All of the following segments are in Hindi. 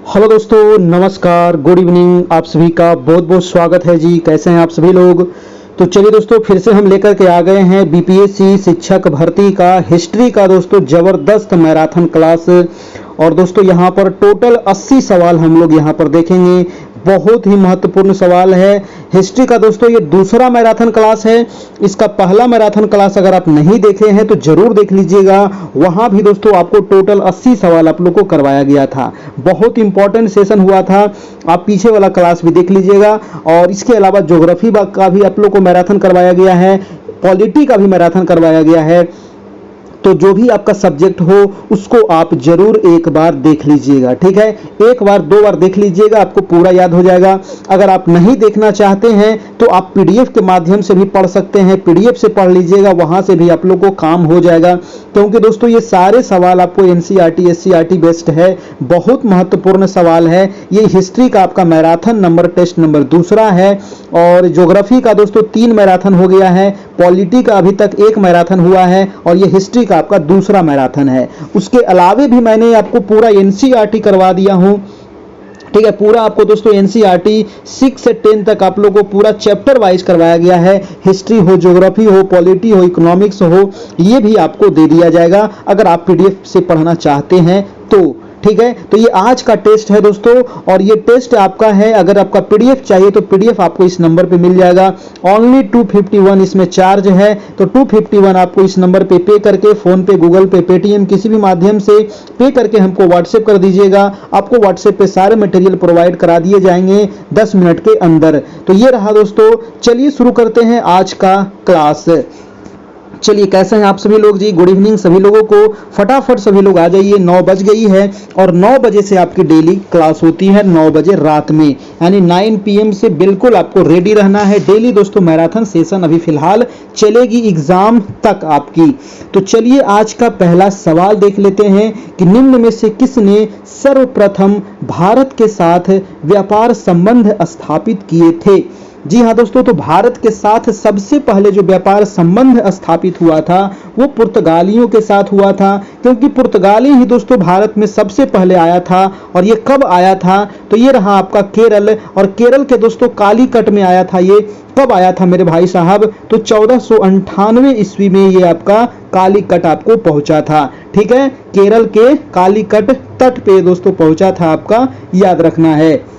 हेलो दोस्तों, नमस्कार, गुड इवनिंग। आप सभी का बहुत बहुत स्वागत है जी। कैसे हैं आप सभी लोग? तो चलिए दोस्तों, फिर से हम लेकर के आ गए हैं बीपीएससी शिक्षक भर्ती का हिस्ट्री का दोस्तों ज़बरदस्त मैराथन क्लास। और दोस्तों यहाँ पर टोटल 80 सवाल हम लोग यहाँ पर देखेंगे। बहुत ही महत्वपूर्ण सवाल है हिस्ट्री का दोस्तों। ये दूसरा मैराथन क्लास है। इसका पहला मैराथन क्लास अगर आप नहीं देखे हैं तो जरूर देख लीजिएगा। वहां भी दोस्तों आपको टोटल 80 सवाल आप लोग को करवाया गया था। बहुत इंपॉर्टेंट सेशन हुआ था। आप पीछे वाला क्लास भी देख लीजिएगा। और इसके अलावा ज्योग्राफी का भी आप लोग को मैराथन करवाया गया है, पॉलिटी का भी मैराथन करवाया गया है। तो जो भी आपका सब्जेक्ट हो उसको आप जरूर एक बार देख लीजिएगा, ठीक है। एक बार दो बार देख लीजिएगा, आपको पूरा याद हो जाएगा। अगर आप नहीं देखना चाहते हैं तो आप पीडीएफ के माध्यम से भी पढ़ सकते हैं। पीडीएफ से पढ़ लीजिएगा, वहां से भी आप लोग को काम हो जाएगा। क्योंकि दोस्तों ये सारे सवाल आपको एनसीईआरटी एससीईआरटी बेस्ड है। बहुत महत्वपूर्ण सवाल है। ये हिस्ट्री का आपका मैराथन नंबर टेस्ट नंबर दूसरा है। और ज्योग्राफी का दोस्तों 3 मैराथन हो गया है। पॉलिटी का अभी तक 1 मैराथन हुआ है। और ये हिस्ट्री का आपका दूसरा मैराथन है। उसके अलावे भी मैंने आपको पूरा एनसीईआरटी करवा दिया हूं, ठीक है। पूरा आपको दोस्तों एनसीईआरटी 6 से 10 तक आप लोगों को पूरा चैप्टर वाइज करवाया गया है। हिस्ट्री हो, ज्योग्राफी हो, पॉलिटी हो, इकोनॉमिक्स हो, ये भी आपको दे दिया जाएगा अगर आप पीडीएफ से पढ़ना चाहते हैं तो, ठीक है। तो ये आज का टेस्ट है दोस्तों। और ये टेस्ट आपका है। अगर आपका पीडीएफ चाहिए तो पीडीएफ आपको इस नंबर पे मिल जाएगा। ओनली 251 इसमें चार्ज है। तो 251 आपको इस नंबर पे करके फोन पे, गूगल पे, पेटीएम किसी भी माध्यम से पे करके हमको व्हाट्सएप कर दीजिएगा। आपको व्हाट्सएप पे सारे मटेरियल प्रोवाइड करा दिए जाएंगे 10 मिनट के अंदर। तो ये रहा दोस्तों। चलिए शुरू करते हैं आज का क्लास। चलिए, कैसे हैं आप सभी लोग जी? गुड इवनिंग सभी लोगों को। फटाफट सभी लोग आ जाइए। 9 बज गई है और 9 बजे से आपकी डेली क्लास होती है, 9 बजे रात में, यानी 9 PM से बिल्कुल आपको रेडी रहना है। डेली दोस्तों मैराथन सेशन अभी फिलहाल चलेगी एग्जाम तक आपकी। तो चलिए आज का पहला सवाल देख लेते हैं कि निम्न में से किसने सर्वप्रथम भारत के साथ व्यापार संबंध स्थापित किए थे? जी हाँ दोस्तों, तो भारत के साथ सबसे पहले जो व्यापार संबंध स्थापित हुआ था वो पुर्तगालियों के साथ हुआ था। क्योंकि पुर्तगाली ही दोस्तों भारत में सबसे पहले आया था। और ये कब आया था? तो ये रहा आपका केरल। और केरल के दोस्तों कालीकट में आया था। ये कब आया था मेरे भाई साहब? तो 1498 ईस्वी में ये आपका कालीकट आपको पहुंचा था, ठीक है। केरल के कालीकट तट पे दोस्तों पहुंचा था आपका, याद रखना है।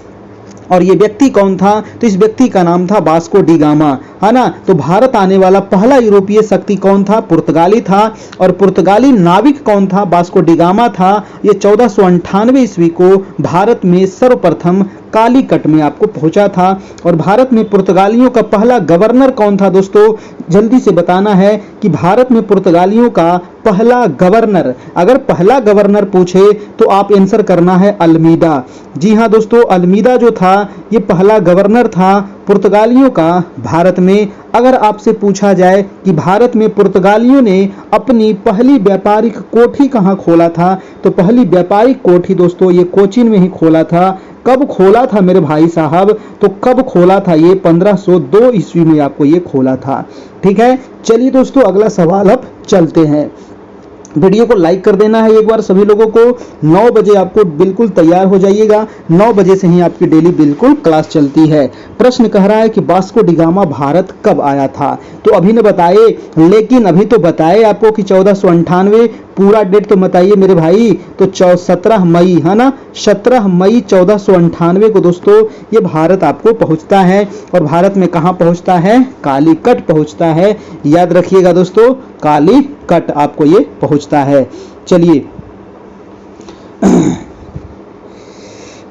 और ये व्यक्ति कौन था? तो इस व्यक्ति का नाम था वास्को डी गामा, है ना। तो भारत आने वाला पहला यूरोपीय शक्ति कौन था? पुर्तगाली था। और पुर्तगाली नाविक कौन था? वास्को डी गामा था। ये 1498 ईस्वी को भारत में सर्वप्रथम कालीकट में आपको पहुंचा था। और भारत में पुर्तगालियों का पहला गवर्नर कौन था दोस्तों? जल्दी से बताना है कि भारत में पुर्तगालियों का पहला गवर्नर, अगर पहला गवर्नर पूछे तो आप आंसर करना है अल्मीदा। जी हाँ दोस्तों, अल्मीदा जो था ये पहला गवर्नर था पुर्तगालियों का भारत में। अगर आपसे पूछा जाए कि भारत में पुर्तगालियों ने अपनी पहली व्यापारिक कोठी कहाँ खोला था, तो पहली व्यापारिक कोठी दोस्तों ये कोचीन में ही खोला था। कब खोला था मेरे भाई साहब? तो कब खोला था? ये 1502 ईस्वी में आपको ये खोला था, ठीक है। चलिए दोस्तों अगला सवाल अब चलते हैं। वीडियो को लाइक कर देना है एक बार सभी लोगों को। 9 बजे आपको बिल्कुल तैयार हो जाइएगा। 9 बजे से ही आपकी डेली बिल्कुल क्लास चलती है। प्रश्न कह रहा है कि वास्को डी गामा भारत कब आया था? तो अभी ने बताए, लेकिन अभी तो बताए आपको कि 1498, पूरा डेट तो बताइए मेरे भाई। तो 17 मई, है ना, 17 मई 1498 को दोस्तों ये भारत आपको पहुंचता है। और भारत में कहां पहुंचता है? कालीकट पहुंचता है। याद रखिएगा दोस्तों, कालीकट आपको ये पहुंचता है। चलिए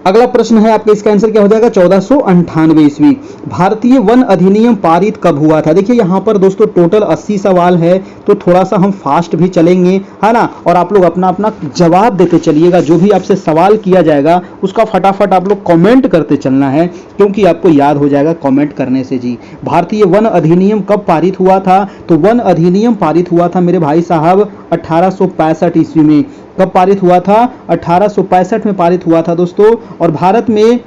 अगला प्रश्न है आपका, इसका आंसर क्या हो जाएगा? 1498 ईस्वी। भारतीय वन अधिनियम पारित कब हुआ था? देखिए यहाँ पर दोस्तों टोटल 80 सवाल है, तो थोड़ा सा हम फास्ट भी चलेंगे, है ना। और आप लोग अपना अपना जवाब देते चलिएगा। जो भी आपसे सवाल किया जाएगा उसका फटाफट आप लोग कमेंट करते चलना है, क्योंकि आपको याद हो जाएगा कमेंट करने से जी। भारतीय वन अधिनियम कब पारित हुआ था? तो वन अधिनियम पारित हुआ था मेरे भाई साहब 1865 ईस्वी में। कब पारित हुआ था? 1865 में पारित हुआ था दोस्तों। और भारत में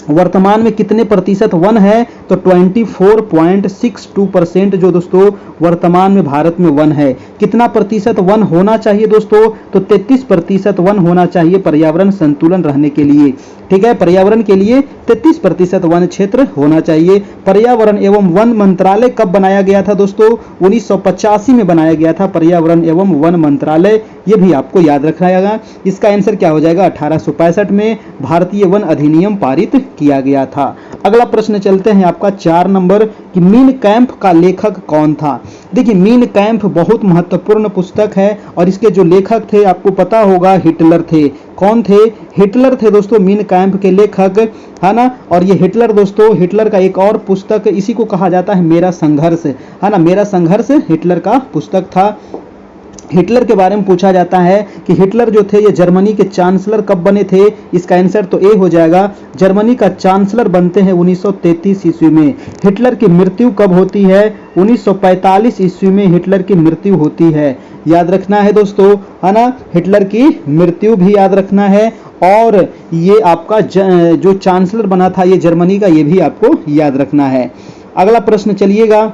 वर्तमान में कितने प्रतिशत वन है, तो 24.62% जो दोस्तों वर्तमान में भारत में वन है। कितना प्रतिशत वन होना चाहिए दोस्तों, तो 33% वन होना चाहिए पर्यावरण संतुलन रहने के लिए। ठीक है, पर्यावरण के लिए 33% वन क्षेत्र होना चाहिए। पर्यावरण एवं वन मंत्रालय कब बनाया गया था दोस्तों, 1985 में बनाया गया था पर्यावरण एवं वन मंत्रालय। ये भी आपको याद रखना है। इसका आंसर क्या हो जाएगा, 1865 में भारतीय वन अधिनियम पारित किया गया था। अगला प्रश्न चलते हैं आपका 4 नंबर कि मीन कैंप का लेखक कौन था। देखिए, मीन कैंप बहुत महत्वपूर्ण पुस्तक है और इसके जो लेखक थे आपको पता होगा, हिटलर थे। कौन थे, हिटलर थे दोस्तों मीन कैंप के लेखक, है ना। और ये हिटलर दोस्तों, हिटलर का एक और पुस्तक इसी को कहा जाता है मेरा संघर्ष, है ना। मेरा संघर्ष हिटलर का पुस्तक था। हिटलर के बारे में पूछा जाता है कि हिटलर जो थे ये जर्मनी के चांसलर कब बने थे। इसका आंसर तो ए हो जाएगा, जर्मनी का चांसलर बनते हैं 1933 ईस्वी में। हिटलर की मृत्यु कब होती है, 1945 ईस्वी में हिटलर की मृत्यु होती है। याद रखना है दोस्तों, है ना, हिटलर की मृत्यु भी याद रखना है। और ये आपका जो चांसलर बना था ये जर्मनी का, ये भी आपको याद रखना है। अगला प्रश्न चलिएगा,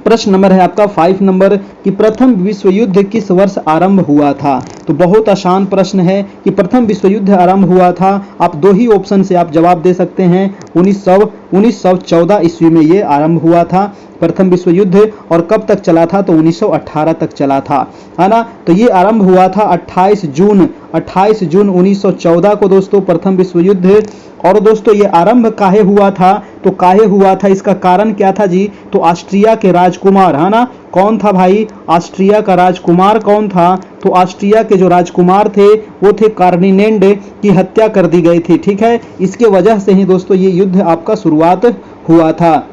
प्रश्न नंबर है आपका 5 नंबर कि प्रथम विश्व युद्ध किस वर्ष आरंभ हुआ था। तो बहुत आसान प्रश्न है कि प्रथम विश्व युद्ध आरंभ हुआ था। आप दो ही ऑप्शन से आप जवाब दे सकते हैं। 1914 ईस्वी में ये आरंभ हुआ था प्रथम विश्व युद्ध। और कब तक चला था, तो 1918 तक चला था, है ना। तो ये आरंभ हुआ था 28 जून 1914 को दोस्तों प्रथम विश्व युद्ध। और दोस्तों ये आरंभ काहे हुआ था, तो काहे हुआ था इसका कारण क्या था जी, तो ऑस्ट्रिया के राजकुमार, है ना। कौन था भाई, ऑस्ट्रिया का राजकुमार कौन था, तो ऑस्ट्रिया के जो राजकुमार थे वो थे फर्डिनेंड की हत्या कर दी गई थी। ठीक है, इसके वजह से ही दोस्तों ये युद्ध आपका शुरुआत हुआ था,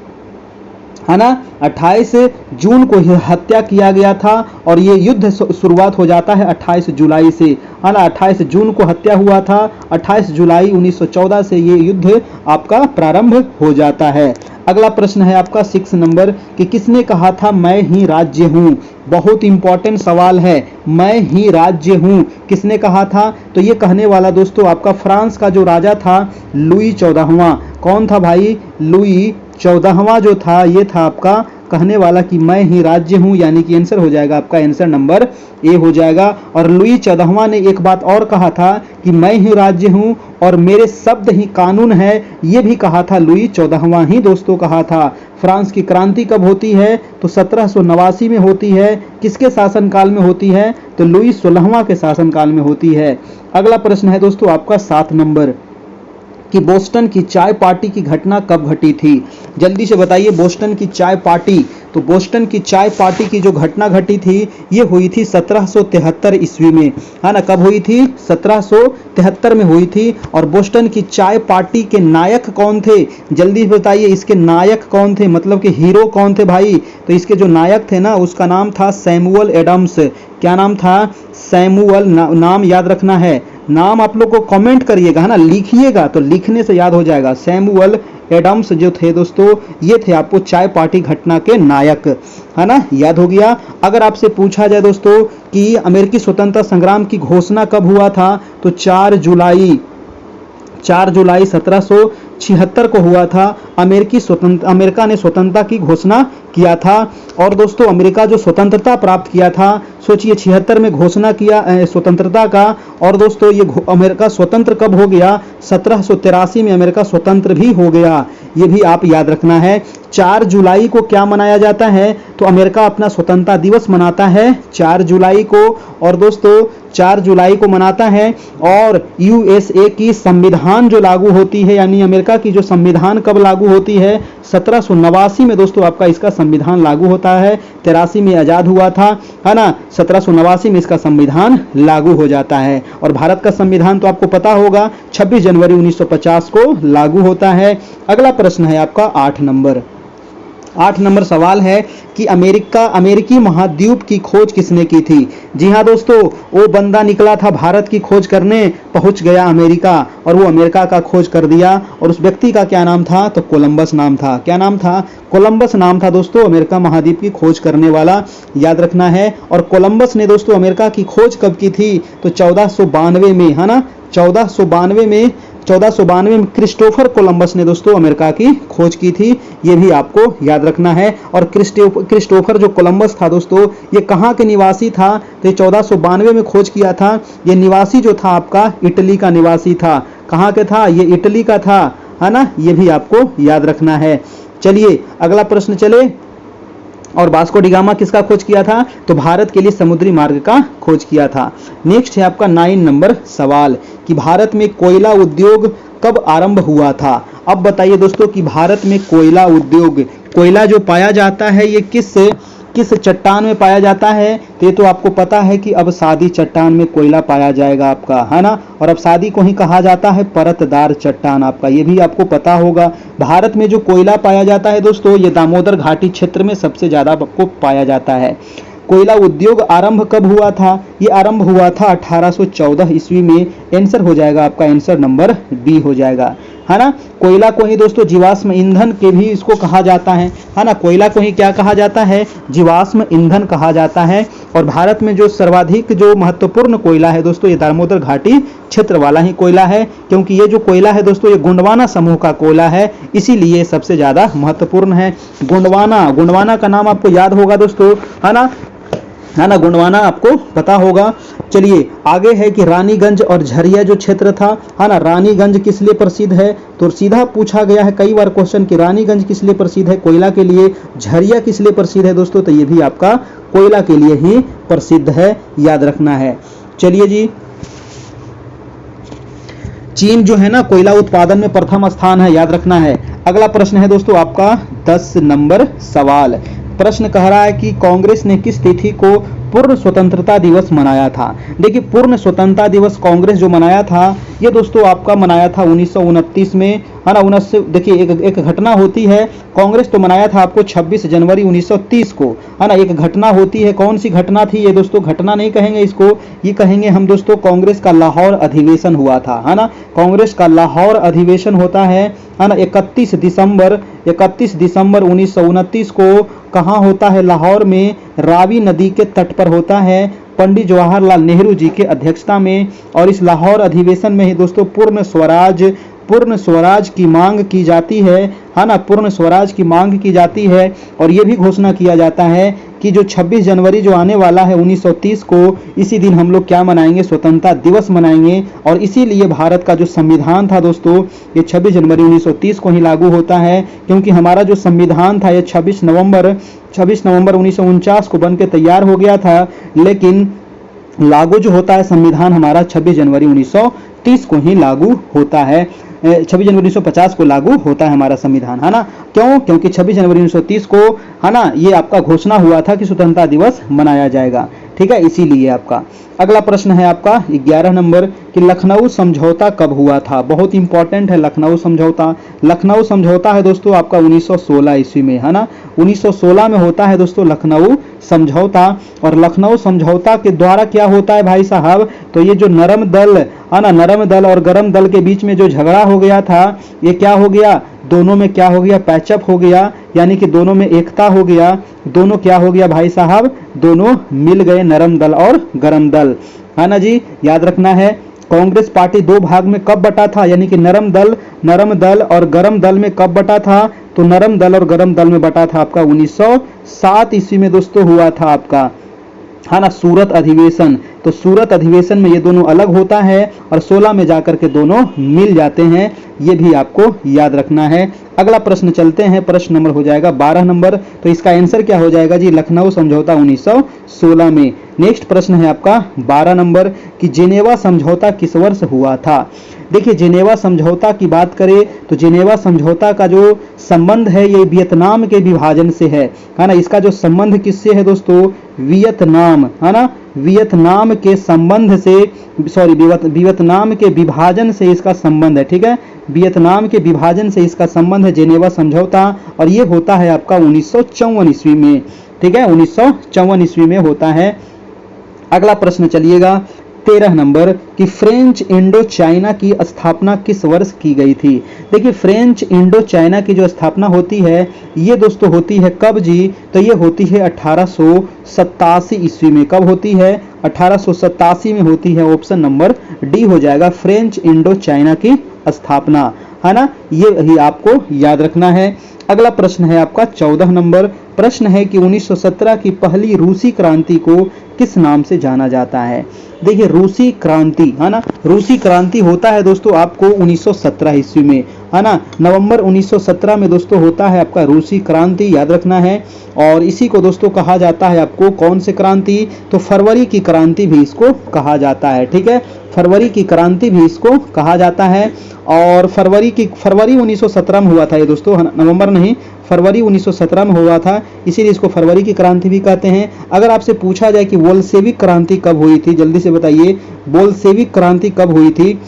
है ना। 28 जून को हत्या किया गया था और ये युद्ध शुरुआत हो जाता है 28 जुलाई से, है ना। 28 जून को हत्या हुआ था, 28 जुलाई 1914 से ये युद्ध आपका प्रारंभ हो जाता है। अगला प्रश्न है आपका 6 नंबर कि किसने कहा था मैं ही राज्य हूँ। बहुत इंपॉर्टेंट सवाल है, मैं ही राज्य हूँ किसने कहा था, तो ये कहने वाला दोस्तों आपका फ्रांस का जो राजा था लुई 14वां। कौन था भाई, लुई 14वां जो था ये था आपका कहने वाला कि मैं ही राज्य हूं, यानी कि आंसर हो जाएगा आपका आंसर नंबर ए हो जाएगा। और लुई 14वां ने एक बात और कहा था कि मैं ही राज्य हूं और मेरे शब्द ही कानून है, ये भी कहा था लुई 14वां ही दोस्तों कहा था। फ्रांस की क्रांति कब होती है, तो 1789 में होती है। किसके शासनकाल में होती है, तो लुई 16वां के शासनकाल में होती है। अगला प्रश्न है दोस्तों आपका 7 नंबर कि बोस्टन की चाय पार्टी की घटना कब घटी थी। जल्दी से बताइए, बोस्टन की चाय पार्टी, तो बोस्टन की चाय पार्टी की जो घटना घटी थी ये हुई थी 1773 ईस्वी में, है ना। कब हुई थी, 1773 में हुई थी। और बोस्टन की चाय पार्टी के नायक कौन थे, जल्दी बताइए इसके नायक कौन थे, मतलब कि हीरो कौन थे भाई। तो इसके जो नायक थे ना उसका नाम था सैमुअल एडम्स। क्या नाम था, सैमुअल, नाम याद रखना है। नाम आप लोग को कमेंट करिएगा, है ना, लिखिएगा तो लिखने से याद हो जाएगा। सैमुअल एडम्स जो थे दोस्तों ये थे आपको चाय पार्टी घटना के नायक, है ना, याद हो गया। अगर आपसे पूछा जाए दोस्तों कि अमेरिकी स्वतंत्रता संग्राम की घोषणा कब हुआ था, तो 4 जुलाई 1776 को हुआ था। अमेरिका ने स्वतंत्रता की घोषणा किया था। और दोस्तों अमेरिका जो स्वतंत्रता प्राप्त किया था, सोचिए 76 में घोषणा किया स्वतंत्रता का। और दोस्तों ये अमेरिका स्वतंत्र कब हो गया, 1783 में अमेरिका स्वतंत्र भी हो गया, ये भी आप याद रखना है। 4 जुलाई को क्या मनाया जाता है, तो अमेरिका अपना स्वतंत्रता दिवस मनाता है 4 जुलाई को। और दोस्तों 4 जुलाई को मनाता है। और यूएसए की संविधान जो लागू होती है, यानी अमेरिका की जो संविधान कब लागू होती है, 1789 में दोस्तों आपका इसका संविधान लागू होता है। 83 में आजाद हुआ था, है ना, 1789 में इसका संविधान लागू हो जाता है। और भारत का संविधान तो आपको पता होगा 26 जनवरी 1950 को लागू होता है। अगला प्रश्न है आपका 8 नंबर। 8 नंबर सवाल है कि अमेरिकी महाद्वीप की खोज किसने की थी। जी हाँ दोस्तों, वो बंदा निकला था भारत की खोज करने, पहुंच गया अमेरिका और वो अमेरिका का खोज कर दिया। और उस व्यक्ति का क्या नाम था, तो कोलंबस नाम था। क्या नाम था, कोलंबस नाम था दोस्तों अमेरिका महाद्वीप की खोज करने वाला, याद रखना है। और कोलंबस ने दोस्तों अमेरिका की खोज कब की थी, तो 1492 में, है ना, 1492 में 1492 में क्रिस्टोफर कोलंबस ने दोस्तों अमेरिका की खोज की थी, ये भी आपको याद रखना है। और क्रिस्टोफर जो कोलंबस था दोस्तों, ये कहाँ के निवासी था, तो 1492 में खोज किया था। ये निवासी जो था आपका इटली का निवासी था। कहाँ के था, ये इटली का था, है ना, ये भी आपको याद रखना है। चलिए अगला प्रश्न चले। और वास्को डी गामा किसका खोज किया था, तो भारत के लिए समुद्री मार्ग का खोज किया था। नेक्स्ट है आपका 9 नंबर सवाल कि भारत में कोयला उद्योग कब आरंभ हुआ था। अब बताइए दोस्तों कि भारत में कोयला उद्योग, कोयला जो पाया जाता है ये किस चट्टान में पाया जाता है, तो ये तो आपको पता है कि अब सादी चट्टान में कोयला पाया जाएगा आपका, है ना। और अब सादी को ही कहा जाता है परतदार चट्टान आपका, ये भी आपको पता होगा। भारत में जो कोयला पाया जाता है दोस्तों, ये दामोदर घाटी क्षेत्र में सबसे ज्यादा आपको पाया जाता है। कोयला उद्योग आरंभ कब हुआ था, ये आरंभ हुआ था 1814 ईस्वी में। आंसर हो जाएगा आपका, आंसर नंबर बी हो जाएगा, है ना। कोयला को ही दोस्तों जीवाश्म ईंधन के भी इसको कहा जाता है ना। कोयला को ही क्या कहा जाता है, जीवाश्म ईंधन कहा जाता है। और भारत में जो सर्वाधिक जो महत्वपूर्ण कोयला है दोस्तों, ये दामोदर घाटी क्षेत्र वाला ही कोयला है, क्योंकि ये जो कोयला है दोस्तों ये गोंडवाना समूह का कोयला है, इसीलिए सबसे ज्यादा महत्वपूर्ण है। गोंडवाना का नाम आपको याद होगा दोस्तों, है ना, गोंडवाना आपको पता होगा। चलिए आगे है कि रानीगंज और झरिया जो क्षेत्र था, है ना, रानीगंज किस लिए प्रसिद्ध है, तो सीधा पूछा गया है कई बार क्वेश्चन कि रानीगंज किस लिए प्रसिद्ध है, कोयला के लिए। झरिया किस लिए प्रसिद्ध है दोस्तों, तो ये भी आपका कोयला के लिए ही प्रसिद्ध है, याद रखना है। चलिए जी, चीन जो है ना कोयला उत्पादन में प्रथम स्थान है, याद रखना है। अगला प्रश्न है दोस्तों आपका 10 नंबर सवाल। प्रश्न कह रहा है कि कांग्रेस ने किस तिथि को पूर्ण स्वतंत्रता दिवस मनाया था। देखिए पूर्ण स्वतंत्रता दिवस कांग्रेस जो मनाया था, ये दोस्तों आपका मनाया था 1929 में, है ना। 19 देखिए एक घटना होती है, कांग्रेस तो मनाया था आपको 26 जनवरी 1930 को, है ना। एक घटना होती है, कौन सी घटना थी ये दोस्तों, घटना नहीं कहेंगे इसको, ये कहेंगे हम दोस्तों कांग्रेस का लाहौर अधिवेशन हुआ था, है ना। कांग्रेस का लाहौर अधिवेशन होता है ना 31 दिसंबर 1929 को। कहाँ होता है, लाहौर में, रावी नदी के तट पर होता है, पंडित जवाहरलाल नेहरू जी के अध्यक्षता में। और इस लाहौर अधिवेशन में ही दोस्तों पूर्ण स्वराज की मांग की जाती है ना, पूर्ण स्वराज की मांग की जाती है। और ये भी घोषणा किया जाता है कि जो 26 जनवरी जो आने वाला है 1930 को, इसी दिन हम लोग क्या मनाएंगे, स्वतंत्रता दिवस मनाएंगे। और इसीलिए भारत का जो संविधान था दोस्तों, ये 26 जनवरी 1930 को ही लागू होता है, क्योंकि हमारा जो संविधान था ये 26 नवंबर 1949 को बन के तैयार हो गया था, लेकिन लागू जो होता है संविधान हमारा 26 जनवरी 1930 को ही लागू होता है। 26 जनवरी 1950 को लागू होता है हमारा संविधान, है ना। क्यों, क्योंकि 26 जनवरी 1930 को, है ना, ये आपका घोषणा हुआ था कि स्वतंत्रता दिवस मनाया जाएगा, ठीक है, इसीलिए आपका। अगला प्रश्न है आपका 11 नंबर कि लखनऊ समझौता कब हुआ था। बहुत इंपॉर्टेंट है लखनऊ समझौता। लखनऊ समझौता है दोस्तों आपका 1916 ईस्वी में, है ना। 1916 में होता है दोस्तों लखनऊ समझौता। और लखनऊ समझौता के द्वारा क्या होता है भाई साहब, तो ये जो नरम दल, है ना, नरम दल और गरम दल के बीच में जो झगड़ा हो गया था, ये क्या हो गया, दोनों में क्या हो गया, पैचअप हो गया, यानी कि दोनों में एकता हो गया। दोनों क्या हो गया भाई साहब, दोनों मिल गए, नरम दल और गरम दल, है ना जी, याद रखना है। कांग्रेस पार्टी दो भाग में कब बटा था, यानी कि नरम दल और गरम दल में कब बटा था, तो नरम दल और गरम दल में बटा था आपका 1907 ईस्वी में दोस्तों हुआ था आपका, है ना, सूरत अधिवेशन। तो सूरत अधिवेशन में ये दोनों अलग होता है और 16 में जाकर के दोनों मिल जाते हैं, ये भी आपको याद रखना है। अगला प्रश्न चलते हैं, प्रश्न नंबर हो जाएगा 12 नंबर। तो इसका आंसर क्या हो जाएगा जी, लखनऊ समझौता 1916 में। नेक्स्ट प्रश्न है आपका 12 नंबर कि जिनेवा समझौता किस वर्ष हुआ था। देखिए जिनेवा समझौता की बात करें तो जिनेवा समझौता का जो संबंध है ये वियतनाम के विभाजन से है ना। इसका जो संबंध किससे है दोस्तों, वियतनाम, है ना, वियतनाम के संबंध से, वियतनाम के विभाजन से इसका संबंध है, ठीक है, वियतनाम के विभाजन से इसका संबंध है जिनेवा समझौता। और ये होता है आपका 1954 ईस्वी में, ठीक है, 1954 ईस्वी में होता है। अगला प्रश्न चलिएगा 13 नंबर कि फ्रेंच इंडो चाइना की स्थापना किस वर्ष की गई थी। देखिए फ्रेंच इंडो चाइना की जो स्थापना होती है ये दोस्तों होती है कब जी, तो ये होती है 1887 ईस्वी में। कब होती है, 1887 में होती है। ऑप्शन नंबर डी हो जाएगा, फ्रेंच इंडो चाइना की स्थापना, है ना, ये ही आपको याद रखना है। अगला प्रश्न है आपका 14 नंबर। प्रश्न है कि 1917 की पहली रूसी क्रांति को किस नाम से जाना जाता है। देखिए रूसी क्रांति, है ना, रूसी क्रांति होता है दोस्तों आपको 1917 ईस्वी में, है ना, नवंबर 1917 में दोस्तों होता है आपका रूसी क्रांति, याद रखना है। और इसी को दोस्तों कहा जाता है आपको कौन से क्रांति, तो फरवरी की क्रांति भी इसको कहा जाता है, ठीक है, फरवरी की क्रांति भी इसको कहा जाता है। और फरवरी 1917 में हुआ था ये दोस्तों, नवंबर नहीं, फरवरी 1917 में हुआ था, इसीलिए इसको फरवरी की क्रांति भी कहते हैं। अगर आपसे पूछा जाए कि बोल्शेविक क्रांति कब हुई थी, जल्दी से बताइए, बोल्शेविक क्रांति कब हुई थी।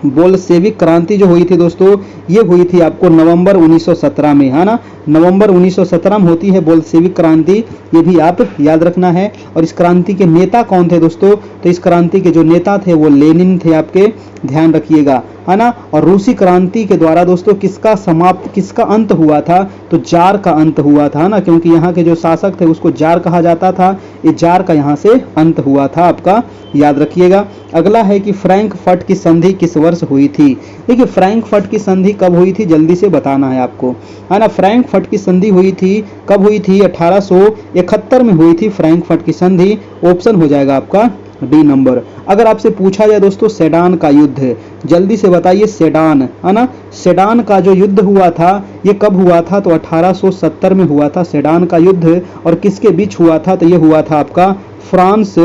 बोल्शेविक क्रांति जो हुई थी दोस्तों, ये हुई थी आपको नवंबर 1917 में, है ना, नवंबर 1917 में होती है बोल्शेविक क्रांति, ये भी आप याद रखना है। और इस क्रांति के नेता कौन थे दोस्तों, तो इस क्रांति के जो नेता थे वो लेनिन थे, आपके ध्यान रखिएगा, है ना। और रूसी क्रांति के द्वारा दोस्तों किसका अंत हुआ था, तो जार का अंत हुआ था ना, क्योंकि यहाँ के जो शासक थे उसको जार कहा जाता था, ये जार का यहाँ से अंत हुआ था आपका, याद रखिएगा। अगला है कि फ्रैंकफर्ट की संधि किस वर्ष हुई थी। देखिए फ्रैंकफर्ट की संधि कब हुई थी, जल्दी से बताना है आपको, है ना। फ्रैंकफर्ट की संधि हुई थी, कब हुई थी, 1871 में हुई थी फ्रैंकफर्ट की संधि। ऑप्शन हो जाएगा आपका डी नंबर। अगर आपसे पूछा जाए दोस्तों सेडान का युद्ध, जल्दी से बताइए, सेडान, है ना, सेडान का जो युद्ध हुआ था ये कब हुआ था, तो 1870 में हुआ था सेडान का युद्ध। और किसके बीच हुआ था, तो ये हुआ था आपका फ्रांस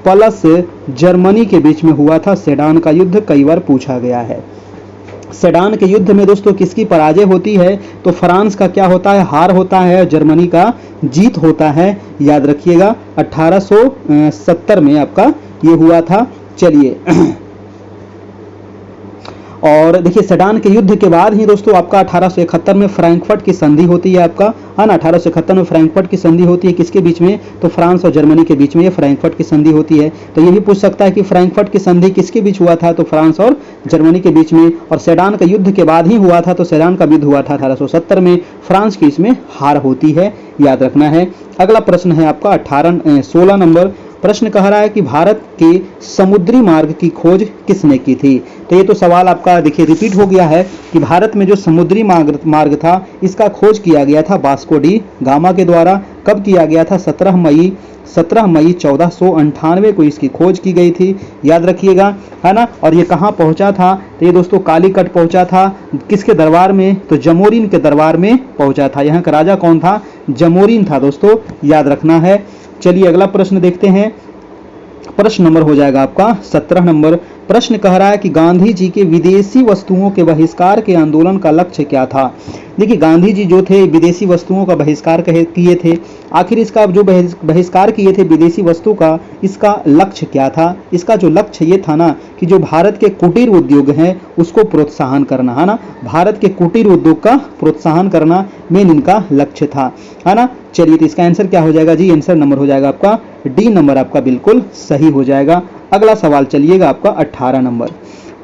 प्लस जर्मनी के बीच में हुआ था सेडान का युद्ध, कई बार पूछा गया है। सेडान के युद्ध में दोस्तों किसकी पराजय होती है, तो फ्रांस का क्या होता है, हार होता है, जर्मनी का जीत होता है, याद रखिएगा। 1870 में आपका ये हुआ था। चलिए और देखिए सेडान के युद्ध के बाद ही दोस्तों आपका 1871 में फ्रैंकफर्ट की संधि होती है आपका, है ना, 1871 में फ्रैंकफर्ट की संधि होती है, किसके बीच में, तो फ्रांस और जर्मनी के बीच में ये फ्रैंकफर्ट की संधि होती है। तो ये भी पूछ सकता है कि फ्रैंकफर्ट की संधि किसके बीच हुआ था, तो फ्रांस और जर्मनी के बीच में। और सेडान का युद्ध के बाद ही हुआ था, तो सेडान का युद्ध हुआ था 1870 में, फ्रांस की इसमें हार होती है, याद रखना है। अगला प्रश्न है आपका 16 नंबर। प्रश्न कह रहा है कि भारत के समुद्री मार्ग की खोज किसने की थी। तो ये तो सवाल आपका देखिए रिपीट हो गया है कि भारत में जो समुद्री मार्ग था इसका खोज किया गया था वास्को डी गामा के द्वारा। कब किया गया था, 17 मई 1498 को इसकी खोज की गई थी, याद रखिएगा, है ना। और ये कहाँ पहुंचा था, तो ये दोस्तों कालीकट पहुंचा था, किसके दरबार में, तो जमोरिन के दरबार में पहुंचा था। यहाँ का राजा कौन था, जमोरिन था दोस्तों, याद रखना है। चलिए अगला प्रश्न देखते हैं, प्रश्न नंबर हो जाएगा आपका 17 नंबर। प्रश्न कह रहा है कि गांधी जी के विदेशी वस्तुओं के बहिष्कार के आंदोलन का लक्ष्य क्या था। देखिए गांधी जी जो थे विदेशी वस्तुओं का बहिष्कार किए थे, आखिर इसका जो बहिष्कार किए थे विदेशी वस्तु का, इसका लक्ष्य क्या था। इसका जो लक्ष्य ये था ना कि जो भारत के कुटीर उद्योग हैं उसको प्रोत्साहन करना, है ना, भारत के कुटीर उद्योग का प्रोत्साहन करना मेन इनका लक्ष्य था, है ना। चलिए तो इसका आंसर क्या हो जाएगा जी, आंसर नंबर हो जाएगा आपका डी नंबर, आपका बिल्कुल सही हो जाएगा। अगला सवाल चलिएगा आपका 18 नंबर।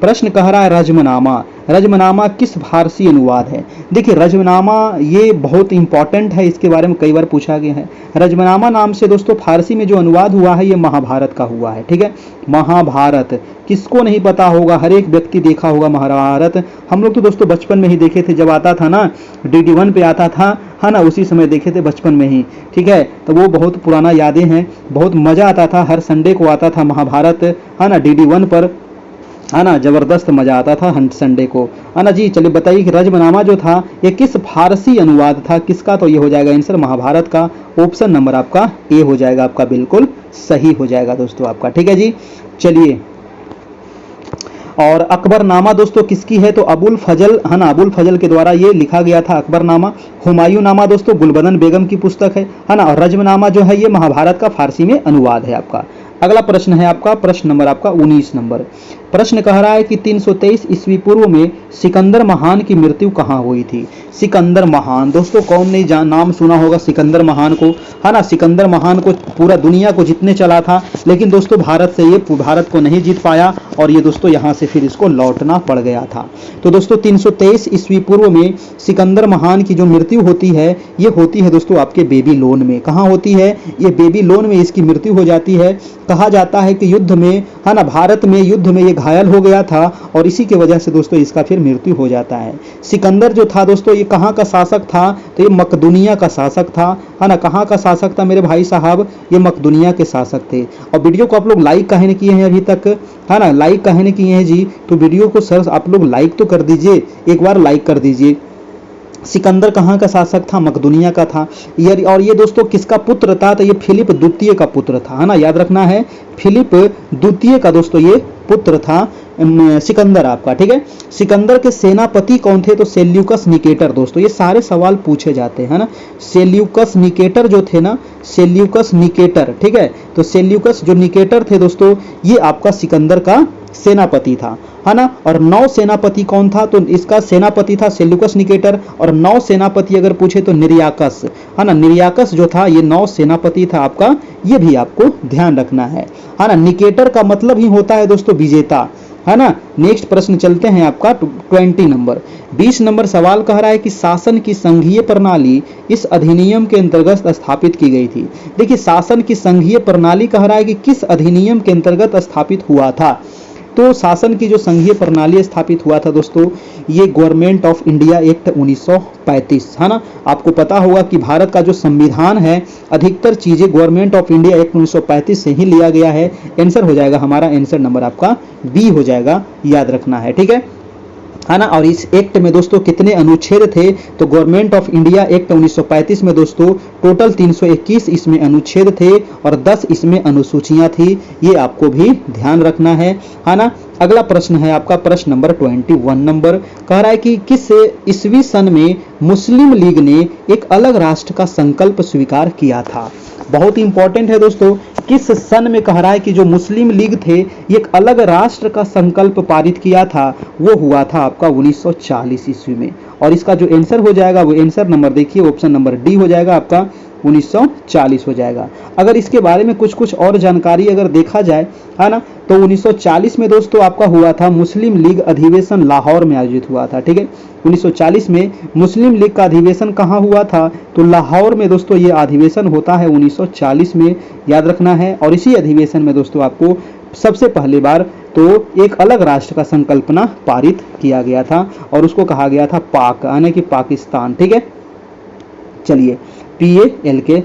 प्रश्न कह रहा है रजमनामा, रजमनामा किस फारसी अनुवाद है। देखिए रजमनामा ये बहुत इंपॉर्टेंट है, इसके बारे में कई बार पूछा गया है। रजमनामा नाम से दोस्तों फारसी में जो अनुवाद हुआ है ये महाभारत का हुआ है, ठीक है, महाभारत। किसको नहीं पता होगा, हर एक व्यक्ति देखा होगा महाभारत। हम लोग तो दोस्तों बचपन में ही देखे थे, जब आता था ना DD1 पे आता था, है ना, उसी समय देखे थे बचपन में ही, ठीक है। तो वो बहुत पुराना यादें हैं, बहुत मजा आता था, हर संडे को आता था महाभारत, है ना, DD1 पर, है ना, जबरदस्त मजा आता था संडे को, है ना जी। चलिए बताइए कि रजमनामा जो था ये किस फारसी अनुवाद था, किसका, तो ये हो जाएगा आंसर महाभारत का। ऑप्शन नंबर आपका ए हो जाएगा, आपका बिल्कुल सही हो जाएगा दोस्तों आपका, ठीक है जी। चलिए और अकबरनामा दोस्तों किसकी है, तो अबुल फजल, है ना, अबुल फजल के द्वारा ये लिखा गया था अकबरनामा। हुमायूं नामा दोस्तों गुलबदन बेगम की पुस्तक है ना। और रजमनामा जो है ये महाभारत का फारसी में अनुवाद है आपका। अगला प्रश्न है आपका, प्रश्न नंबर आपका 19 नंबर। प्रश्न कह रहा है कि 323 ईस्वी पूर्व में सिकंदर महान की मृत्यु कहाँ हुई थी। सिकंदर महान दोस्तों कौन नहीं नाम सुना होगा सिकंदर महान को, है ना। सिकंदर महान को पूरा दुनिया को जीतने चला था, लेकिन दोस्तों भारत को नहीं जीत पाया और ये दोस्तों यहाँ से फिर इसको लौटना पड़ गया था। तो दोस्तों 323 ईस्वी पूर्व में सिकंदर महान की जो मृत्यु होती है, ये होती है दोस्तों आपके बेबीलोन में। कहाँ होती है? ये बेबीलोन में इसकी मृत्यु हो जाती है। कहा जाता है कि युद्ध में, है ना, भारत में युद्ध में ये घायल हो गया था और इसी की वजह से दोस्तों इसका फिर मृत्यु हो जाता है। सिकंदर जो था दोस्तों, ये कहाँ का शासक था? तो ये मकदूनिया का शासक था, है ना। कहाँ का शासक था मेरे भाई साहब? ये मकदूनिया के शासक थे। और वीडियो को आप लोग लाइक काहे नहीं किए हैं अभी तक, है ना, लाइक काहे नहीं किए हैं जी? तो वीडियो को सर आप लोग लाइक तो कर दीजिए, एक बार लाइक कर दीजिए। सिकंदर कहाँ का शासक था? मकदूनिया का था। और ये दोस्तों किसका पुत्र था? तो ये फिलिप द्वितीय का पुत्र था, है ना, याद रखना है, फिलिप द्वितीय का दोस्तों ये पुत्र था सिकंदर आपका, ठीक है। सिकंदर के सेनापति कौन थे? तो सेल्यूकस निकेटर। दोस्तों ये सारे सवाल पूछे जाते हैं ना। सेल्यूकस निकेटर जो थे ना, सेल्यूकस निकेटर, ठीक है। तो सेल्यूकस जो निकेटर थे दोस्तों, ये आपका सिकंदर का सेनापति था, है ना। और 9 सेनापति कौन था? तो इसका सेनापति था सेल्यूकस निकेटर। और 9 सेनापति अगर पूछे तो निर्याकस, है ना, निर्याकस जो था ये 9 सेनापति था आपका, ये भी आपको ध्यान रखना है ना। निकेटर का मतलब ही होता है दोस्तों विजेता, है ना। नेक्स्ट प्रश्न चलते हैं आपका 20 नंबर। 20 नंबर सवाल कह रहा है कि शासन की संघीय प्रणाली इस अधिनियम के अंतर्गत स्थापित की गई थी। देखिए शासन की संघीय प्रणाली कह रहा है कि किस अधिनियम के अंतर्गत स्थापित हुआ था। तो शासन की जो संघीय प्रणाली स्थापित हुआ था दोस्तों, ये गवर्नमेंट ऑफ इंडिया एक्ट 1935, है ना। आपको पता होगा कि भारत का जो संविधान है, अधिकतर चीजें गवर्नमेंट ऑफ इंडिया एक्ट 1935 से ही लिया गया है। आंसर हो जाएगा हमारा, आंसर नंबर आपका बी हो जाएगा, याद रखना है, ठीक है ना। और इस एक्ट में दोस्तों कितने अनुच्छेद थे? तो गवर्नमेंट ऑफ इंडिया एक्ट 1935 में दोस्तों टोटल 321 इसमें अनुच्छेद थे और 10 इसमें अनुसूचियां थी। ये आपको भी ध्यान रखना है ना। अगला प्रश्न है आपका प्रश्न नंबर 21 नंबर, कह रहा है कि किस ईस्वी सन में मुस्लिम लीग ने एक अलग राष्ट्र का संकल्प स्वीकार किया था? बहुत इंपॉर्टेंट है दोस्तों, किस सन में कह रहा है कि जो मुस्लिम लीग थे एक अलग राष्ट्र का संकल्प पारित किया था? वो हुआ था आपका 1940 ईस्वी में। और इसका जो आंसर हो जाएगा वो आंसर नंबर देखिए, ऑप्शन नंबर डी हो जाएगा आपका, 1940 हो जाएगा। अगर इसके बारे में कुछ और जानकारी अगर देखा जाए, है ना, तो 1940 में दोस्तों आपका हुआ था मुस्लिम लीग अधिवेशन लाहौर में आयोजित हुआ था, ठीक है। 1940 में मुस्लिम लीग का अधिवेशन कहाँ हुआ था? तो लाहौर में दोस्तों ये अधिवेशन होता है 1940 में, याद रखना है। और इसी अधिवेशन में दोस्तों आपको सबसे पहली बार तो एक अलग राष्ट्र का संकल्पना पारित किया गया था और उसको कहा गया था पाक, यानी कि पाकिस्तान, ठीक है। चलिए PALK,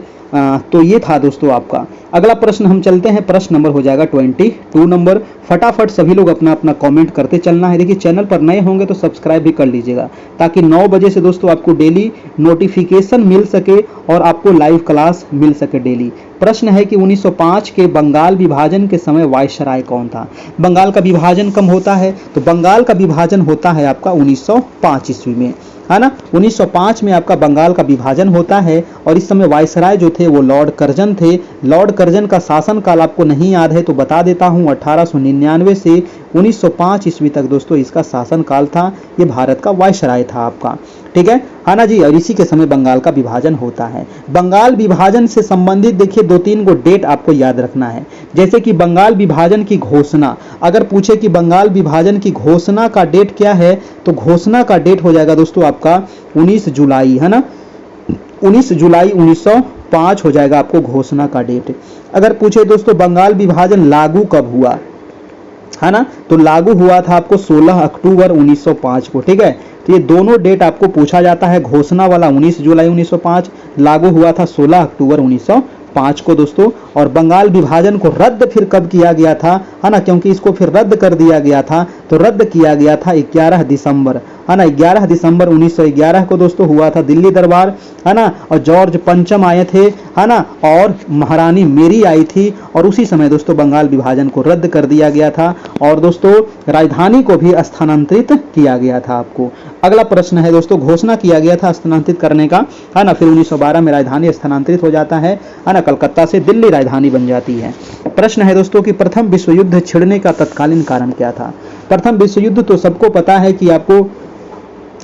तो ये था दोस्तों आपका। अगला प्रश्न हम चलते हैं, प्रश्न नंबर हो जाएगा 22 नंबर। फटाफट सभी लोग अपना अपना कमेंट करते चलना है। देखिए चैनल पर नए होंगे तो सब्सक्राइब भी कर लीजिएगा ताकि 9 बजे से दोस्तों आपको डेली नोटिफिकेशन मिल सके और आपको लाइव क्लास मिल सके डेली। प्रश्न है कि 1905 के बंगाल विभाजन के समय वायसराय कौन था? बंगाल का विभाजन कब होता है? तो बंगाल का विभाजन होता है आपका 1905 ईस्वी में, है ना। 1905 में आपका बंगाल का विभाजन होता है और इस समय वायसराय जो थे वो लॉर्ड कर्जन थे। लॉर्ड कर्जन का शासनकाल आपको नहीं याद है तो बता देता हूं, 1899 से 1905 ईस्वी तक दोस्तों इसका शासनकाल था। ये भारत का वायसराय था आपका, ठीक है ना जी। और इसी के समय बंगाल का विभाजन होता है। बंगाल विभाजन से संबंधित देखिए 2-3 को डेट आपको याद रखना है। जैसे कि बंगाल विभाजन की घोषणा, अगर पूछे कि बंगाल विभाजन की घोषणा का डेट क्या है, तो घोषणा का डेट हो जाएगा दोस्तों आपका 19 जुलाई, है ना। 19 जुलाई 1905 हो जाएगा आपको घोषणा का डेट। अगर पूछे दोस्तों बंगाल विभाजन लागू कब हुआ, है ना, तो लागू हुआ था आपको 16 अक्टूबर 1905 को, ठीक है। तो ये दोनों डेट आपको पूछा जाता है। घोषणा वाला 19 जुलाई 1905, लागू हुआ था 16 अक्टूबर 1905 को दोस्तों। और बंगाल विभाजन को रद्द फिर कब किया गया था, है ना, क्योंकि इसको फिर रद्द कर दिया गया था, तो रद्द किया गया था 11 दिसंबर, है ना। 11 दिसंबर 1911 को दोस्तों हुआ था दिल्ली दरबार, है ना। और जॉर्ज पंचम आए थे, है ना, और महारानी मेरी आई थी और उसी समय दोस्तों बंगाल विभाजन को रद्द कर दिया गया था और दोस्तों राजधानी को भी स्थानांतरित किया गया था आपको। अगला प्रश्न है दोस्तों, घोषणा किया गया था स्थानांतरित करने का, है ना। फिर 1912 में राजधानी स्थानांतरित हो जाता है ना, कलकत्ता से दिल्ली राजधानी बन जाती है। प्रश्न है दोस्तों कि प्रथम विश्व युद्ध छिड़ने का तत्कालीन कारण क्या था? प्रथम विश्व युद्ध तो सबको पता है कि आपको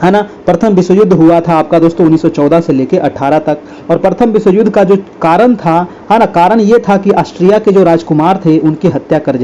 है ना। प्रथम विश्व युद्ध हुआ था आपका दोस्तों 1914 से लेके 18 तक। और प्रथम विश्व युद्ध का जो कारण था, है ना, कारण ये था कि ऑस्ट्रिया के जो राजकुमार थे उनकी हत्या कर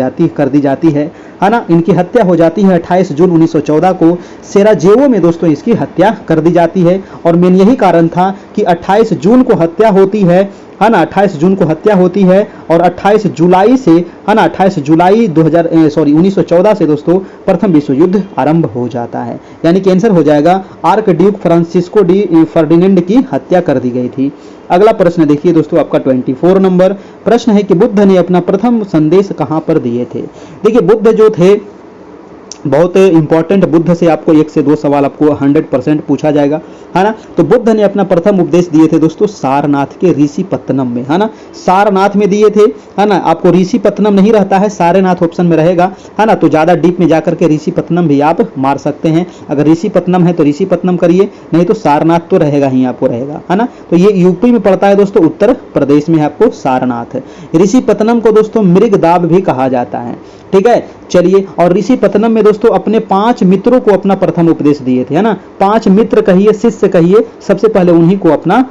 दी जाती है ना। इनकी हत्या हो जाती है 28 जून 1914 को सेराजेवो में दोस्तों इसकी हत्या कर दी जाती है। और मेन यही कारण था कि 28 जून को हत्या होती है ना, 28 जून को हत्या होती है और 28 जुलाई से, है ना, 28 जुलाई 1914 से दोस्तों प्रथम विश्व युद्ध आरंभ हो जाता है। यानी कि आंसर हो जाएगा arc Duke Francisco de Ferdinand की हत्या कर दी गई थी। अगला प्रश्न देखिए दोस्तों आपका 24 नंबर प्रश्न है कि बुद्ध ने अपना प्रथम संदेश कहां पर दिए थे। देखिए बुद्ध जो थे बहुत इंपॉर्टेंट, बुद्ध से आपको 1 से 2 सवाल आपको 100% पूछा जाएगा, है ना। तो बुद्ध ने अपना प्रथम उपदेश दिए थे दोस्तों सारनाथ के ऋषिपत्तनम में, है ना। सारनाथ में दिए थे, है ना। आपको ऋषिपत्तनम नहीं रहता है, सारनाथ ऑप्शन में रहेगा, है ना। तो ज्यादा डीप में जाकर के ऋषिपत्तनम भी आप मार सकते हैं। अगर ऋषिपत्तनम है तो ऋषिपत्तनम करिए, नहीं तो सारनाथ तो रहेगा ही, आपको रहेगा, है ना। तो ये यूपी में पड़ता है दोस्तों, उत्तर प्रदेश में है आपको सारनाथ। ऋषिपत्तनम को दोस्तों मृगदाब भी कहा जाता है, ठीक है। चलिए, और ऋषिपत्तनम में दोस्तों अपने 5 मित्रों को अपना प्रथम उपदेश दिए थे, है ना। 5 मित्र कहिए, शिष्य कहिए, सबसे पहले उन्हीं को अपना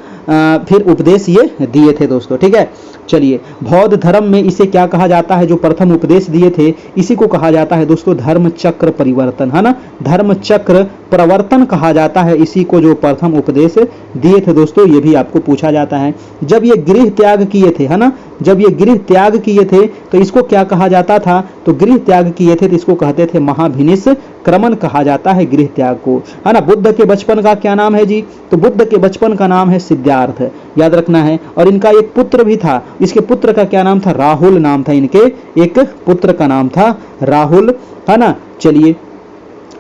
फिर उपदेश ये दिए थे दोस्तों, ठीक है। चलिए, बौद्ध धर्म में इसे क्या कहा जाता है, जो प्रथम उपदेश दिए थे इसी को कहा जाता है दोस्तों धर्म चक्र परिवर्तन, है ना। धर्म चक्र प्रवर्तन कहा जाता है इसी को, जो प्रथम उपदेश दिए थे दोस्तों, ये भी आपको पूछा जाता है। जब ये गृह त्याग किए थे, है ना, जब ये गृह त्याग किए थे तो इसको क्या कहा जाता था, तो गृह त्याग किए थे तो इसको कहते थे महाभिनिष क्रमण कहा जाता है गृह त्याग को, है ना। बुद्ध के बचपन का क्या नाम है जी, तो बुद्ध के बचपन का नाम है सिद्धार्थ, याद रखना है। और इनका एक पुत्र भी था, इसके पुत्र का क्या नाम था, राहुल नाम था इनके, एक पुत्र का नाम था राहुल, है ना। चलिए,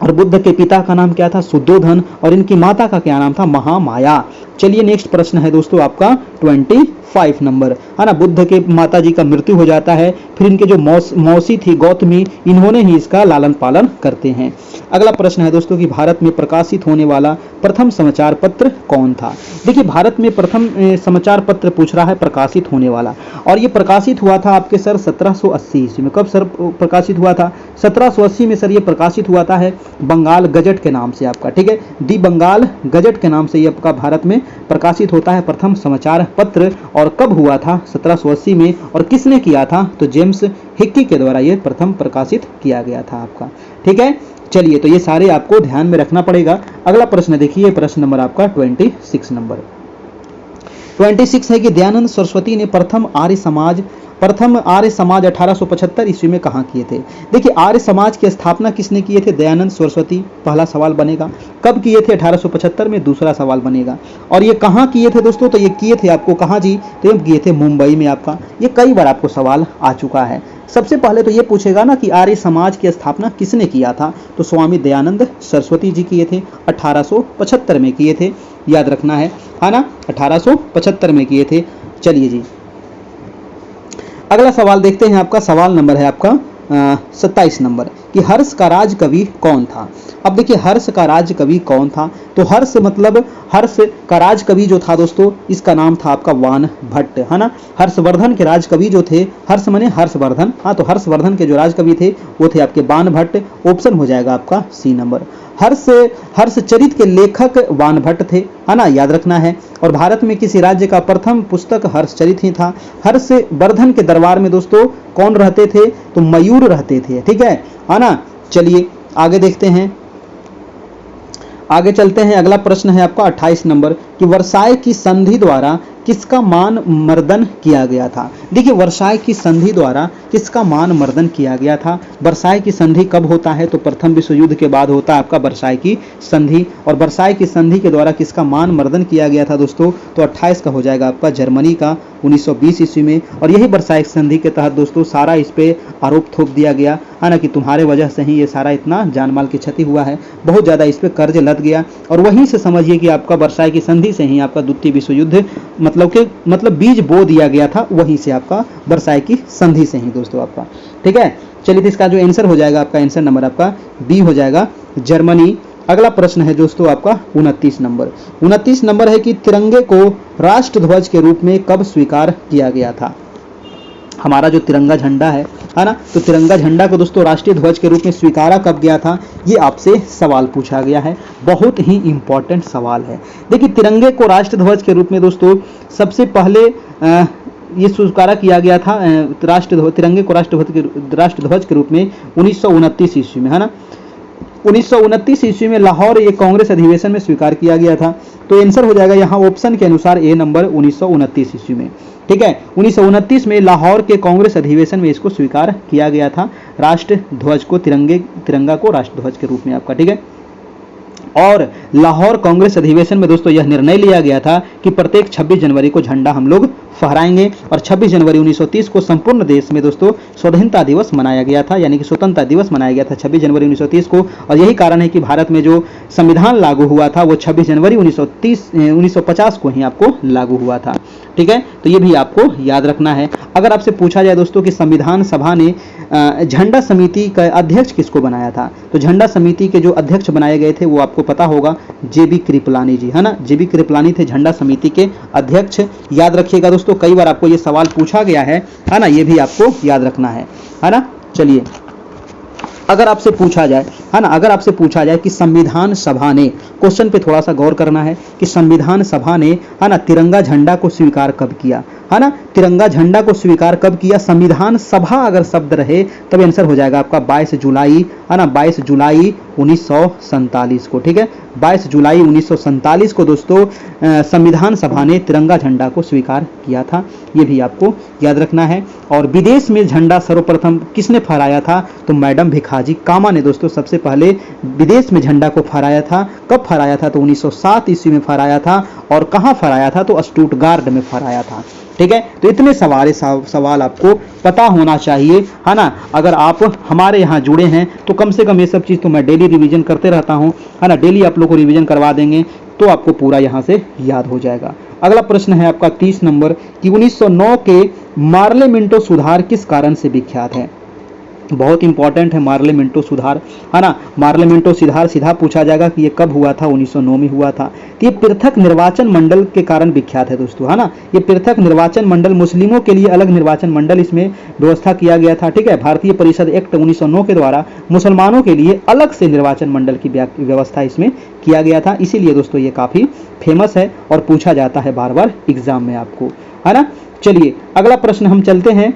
और बुद्ध के पिता का नाम क्या था, शुद्धोधन, और इनकी माता का क्या नाम था, महामाया। चलिए, नेक्स्ट प्रश्न है दोस्तों आपका 25 नंबर, है ना। बुद्ध के माता जी का मृत्यु हो जाता है, फिर इनके जो मौसी थी गौतमी, इन्होंने ही इसका लालन पालन करते हैं। अगला प्रश्न है दोस्तों कि भारत में प्रकाशित होने वाला प्रथम समाचार पत्र कौन था। देखिए, भारत में प्रथम समाचार पत्र पूछ रहा है प्रकाशित होने वाला, और ये प्रकाशित हुआ था आपके सर 1780 ईस्वी में। कब सर प्रकाशित हुआ था, 1780 में सर ये प्रकाशित हुआ था है बंगाल गजट के नाम से आपका, ठीक है। दी बंगाल गजट के नाम से ये आपका भारत में प्रकाशित होता है प्रथम समाचार पत्र। और कब हुआ था, 1780 में, और किसने किया था, तो जेम्स हिक्की के द्वारा ये प्रथम प्रकाशित किया गया था आपका, ठीक है। चलिए, तो ये सारे आपको ध्यान में रखना पड़ेगा। अगला प्रश्न देखिए, प्रश्न नंबर आपका 26 नंबर 26 है कि दयानंद सरस्वती ने प्रथम आर्य समाज 1875 ईस्वी में कहाँ किए थे। देखिए, आर्य समाज की स्थापना किसने किए थे, दयानंद सरस्वती, पहला सवाल बनेगा। कब किए थे, 1875 में, दूसरा सवाल बनेगा। और ये कहाँ किए थे दोस्तों, तो ये किए थे आपको कहाँ जी, तो ये किए थे मुंबई में आपका। ये कई बार आपको सवाल आ चुका है। सबसे पहले तो ये पूछेगा ना कि आर्य समाज की स्थापना किसने किया था, तो स्वामी दयानंद सरस्वती जी किए थे, 1875 में किए थे, याद रखना है ना, 1875 में किए थे। चलिए जी, अगला सवाल देखते हैं। आपका सवाल नंबर है आपका 27 नंबर कि हर्ष का राज कवि कौन था। अब देखिए, हर्ष का राज कवि कौन था, तो हर्ष मतलब हर्ष का राज कवि जो था दोस्तों, इसका नाम था आपका वान भट्ट, है ना। हर्षवर्धन के राज कवि जो थे, हर्ष मने हर्षवर्धन, हाँ, तो हर्षवर्धन के जो राज कवि थे वो थे आपके वान भट्ट। ऑप्शन हो जाएगा आपका सी नंबर। हर्षचरित के लेखक वान भट्ट थे, है ना, याद रखना है। और भारत में किसी राज्य का प्रथम पुस्तक हर्षचरित ही था। हर्षवर्धन के दरबार में दोस्तों कौन रहते थे, तो मयूर रहते थे, ठीक है ना। चलिए, आगे देखते हैं, आगे चलते हैं। अगला प्रश्न है आपका 28 नंबर कि वर्साय की संधि द्वारा किसका मान मर्दन किया गया था। देखिए, वर्साय की संधि द्वारा किसका मान मर्दन किया गया था। वर्साय की संधि कब होता है, तो प्रथम विश्व युद्ध के बाद होता है आपका वर्साय की संधि। और वर्साय की संधि के द्वारा किसका मान मर्दन किया गया था दोस्तों, तो 28 का हो जाएगा आपका जर्मनी का 1920 ईस्वी में। और यही वर्साय संधि के तहत दोस्तों सारा इस पे आरोप थोप दिया गया, है ना, कि तुम्हारे वजह से ही ये सारा इतना जान माल की क्षति हुआ है, बहुत ज्यादा इस पे कर्ज लद गया। और वहीं से समझिए कि आपका वर्साय की संधि से ही आपका द्वितीय विश्व युद्ध मतलब बीज बो दिया गया था, वहीं से आपका वर्साय की संधि से ही दोस्तों आपका, ठीक है। चलिए, तो इसका जो आंसर हो जाएगा आपका आंसर नंबर आपका बी हो जाएगा जर्मनी। अगला प्रश्न है दोस्तों आपका 29 नंबर 29 नंबर है कि तिरंगे को राष्ट्रध्वज के रूप में कब स्वीकार किया गया था। हमारा जो तिरंगा झंडा है ना, तो तिरंगा झंडा को दोस्तों राष्ट्रीय ध्वज के रूप में स्वीकारा कब गया था, ये आपसे सवाल पूछा गया है। बहुत ही इंपॉर्टेंट सवाल है। देखिए तिरंगे को राष्ट्र ध्वज के रूप में दोस्तों सबसे पहले ये स्वीकारा किया गया था तिरंगे को राष्ट्र ध्वज के रूप में 1929 ईस्वी में, है ना। 1929 ईस्वी में लाहौर एक कांग्रेस अधिवेशन में स्वीकार किया गया था। तो आंसर हो जाएगा यहाँ ऑप्शन के अनुसार ए नंबर 1929 ईस्वी में। ठीक है, 1929 में लाहौर के कांग्रेस अधिवेशन में इसको स्वीकार किया गया था, राष्ट्र ध्वज को तिरंगा को राष्ट्र ध्वज के रूप में आपका। ठीक है, और लाहौर कांग्रेस अधिवेशन में दोस्तों यह निर्णय लिया गया था कि प्रत्येक 26 जनवरी को झंडा हम लोग फहराएंगे। और 26 जनवरी 1930 को संपूर्ण देश में दोस्तों स्वाधीनता दिवस मनाया गया था, यानी कि स्वतंत्रता दिवस मनाया गया था 26 जनवरी 1930 को। और यही कारण है कि भारत में जो संविधान लागू हुआ था वो 26 जनवरी 1950 को ही आपको लागू हुआ था। ठीक है, तो ये भी आपको याद रखना है। अगर आपसे पूछा जाए दोस्तों कि संविधान सभा ने झंडा समिति का अध्यक्ष किसको बनाया था, तो झंडा समिति के जो अध्यक्ष बनाए गए थे वो आपको पता होगा JB कृपलानी जी, है ना। JB कृपलानी थे झंडा समिति के अध्यक्ष। याद रखिएगा दोस्तों, कई बार आपको ये सवाल पूछा गया है ना, ये भी आपको याद रखना है ना। चलिए, अगर आपसे पूछा जाए, है ना, अगर आपसे पूछा जाए कि संविधान सभा ने, क्वेश्चन पे थोड़ा सा गौर करना है कि संविधान सभा ने, है ना, तिरंगा झंडा को स्वीकार कब किया, है ना, तिरंगा झंडा को स्वीकार कब किया। संविधान सभा अगर शब्द रहे तब आंसर हो जाएगा आपका 22 जुलाई, है ना, 22 जुलाई 1947 को। ठीक है, 22 जुलाई 1947 को दोस्तों संविधान सभा ने तिरंगा झंडा को स्वीकार किया था, ये भी आपको याद रखना है। और विदेश में झंडा सर्वप्रथम किसने फहराया था, तो मैडम भिखाजी कामा ने दोस्तों सबसे पहले विदेश में झंडा को फहराया था। कब फहराया था, तो 1907 ईस्वी में फहराया था। और कहाँ फहराया था, तो स्टुटगार्ट में फहराया था। ठीक है, तो इतने सवाल आपको पता होना चाहिए, है ना। अगर आप हमारे यहाँ जुड़े हैं तो कम से कम ये सब चीज़ तो मैं डेली रिवीजन करते रहता हूँ, है ना। डेली आप लोग को रिवीजन करवा देंगे तो आपको पूरा यहाँ से याद हो जाएगा। अगला प्रश्न है आपका 30 नंबर कि 1909 के मार्ले मिंटो सुधार किस कारण से विख्यात है। बहुत इंपॉर्टेंट है मार्ले मिंटो सुधार, है ना। मार्ले मिंटो सुधार सीधा पूछा जाएगा कि ये कब हुआ था, 1909 में हुआ था। तो ये पृथक निर्वाचन मंडल के कारण विख्यात है दोस्तों, है ना। ये पृथक निर्वाचन मंडल, मुस्लिमों के लिए अलग निर्वाचन मंडल इसमें व्यवस्था किया गया था। ठीक है, भारतीय परिषद एक्ट 1909 के द्वारा मुसलमानों के लिए अलग से निर्वाचन मंडल की व्यवस्था इसमें किया गया था। इसीलिए दोस्तों ये काफी फेमस है और पूछा जाता है बार बार एग्जाम में आपको, है ना। चलिए अगला प्रश्न हम चलते हैं।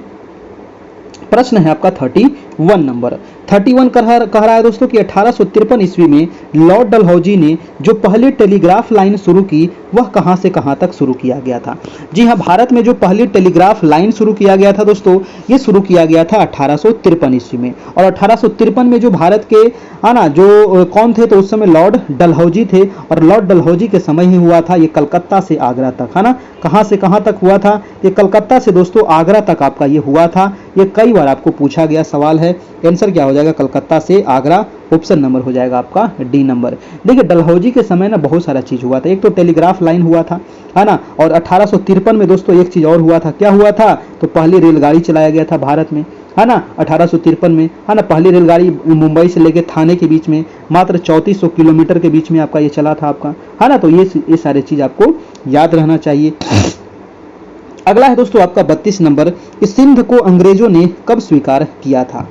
प्रश्न है आपका 31 नंबर। 31 कह रहा है दोस्तों कि 1853 ईस्वी में लॉर्ड डलहौजी ने जो पहली टेलीग्राफ लाइन शुरू की वह कहां से कहां तक शुरू किया गया था। जी हां, भारत में जो पहली टेलीग्राफ लाइन शुरू किया गया था दोस्तों, ये शुरू किया गया था 1853 ईस्वी में। और 1853 में जो भारत के, है ना, जो कौन थे, तो उस समय लॉर्ड डलहौजी थे। और लॉर्ड डलहौजी के समय ही हुआ था ये कलकत्ता से आगरा तक, है ना। कहां से कहां तक हुआ था, ये कलकत्ता से दोस्तों आगरा तक आपका ये हुआ था। ये कई बार आपको पूछा गया सवाल है। आंसर क्या हो जाएगा, कलकत्ता से आगरा। ऑप्शन नंबर हो जाएगा आपका डी नंबर। देखिए डलहौजी के समय ना बहुत सारा चीज हुआ था। एक तो टेलीग्राफ लाइन हुआ था, है ना। और 1853 में दोस्तों एक चीज और हुआ था। क्या हुआ था, तो पहली रेलगाड़ी चलाया गया था भारत में, है ना, 1853 में, है ना। पहली रेलगाड़ी मुंबई से लेकर थाने के बीच में मात्र 3400 किलोमीटर के बीच में आपका ये चला था आपका, है ना। तो ये सारी चीज आपको याद रहना चाहिए। अगला है दोस्तों आपका 32 नंबर। इस सिंध को अंग्रेजों ने कब स्वीकार किया था।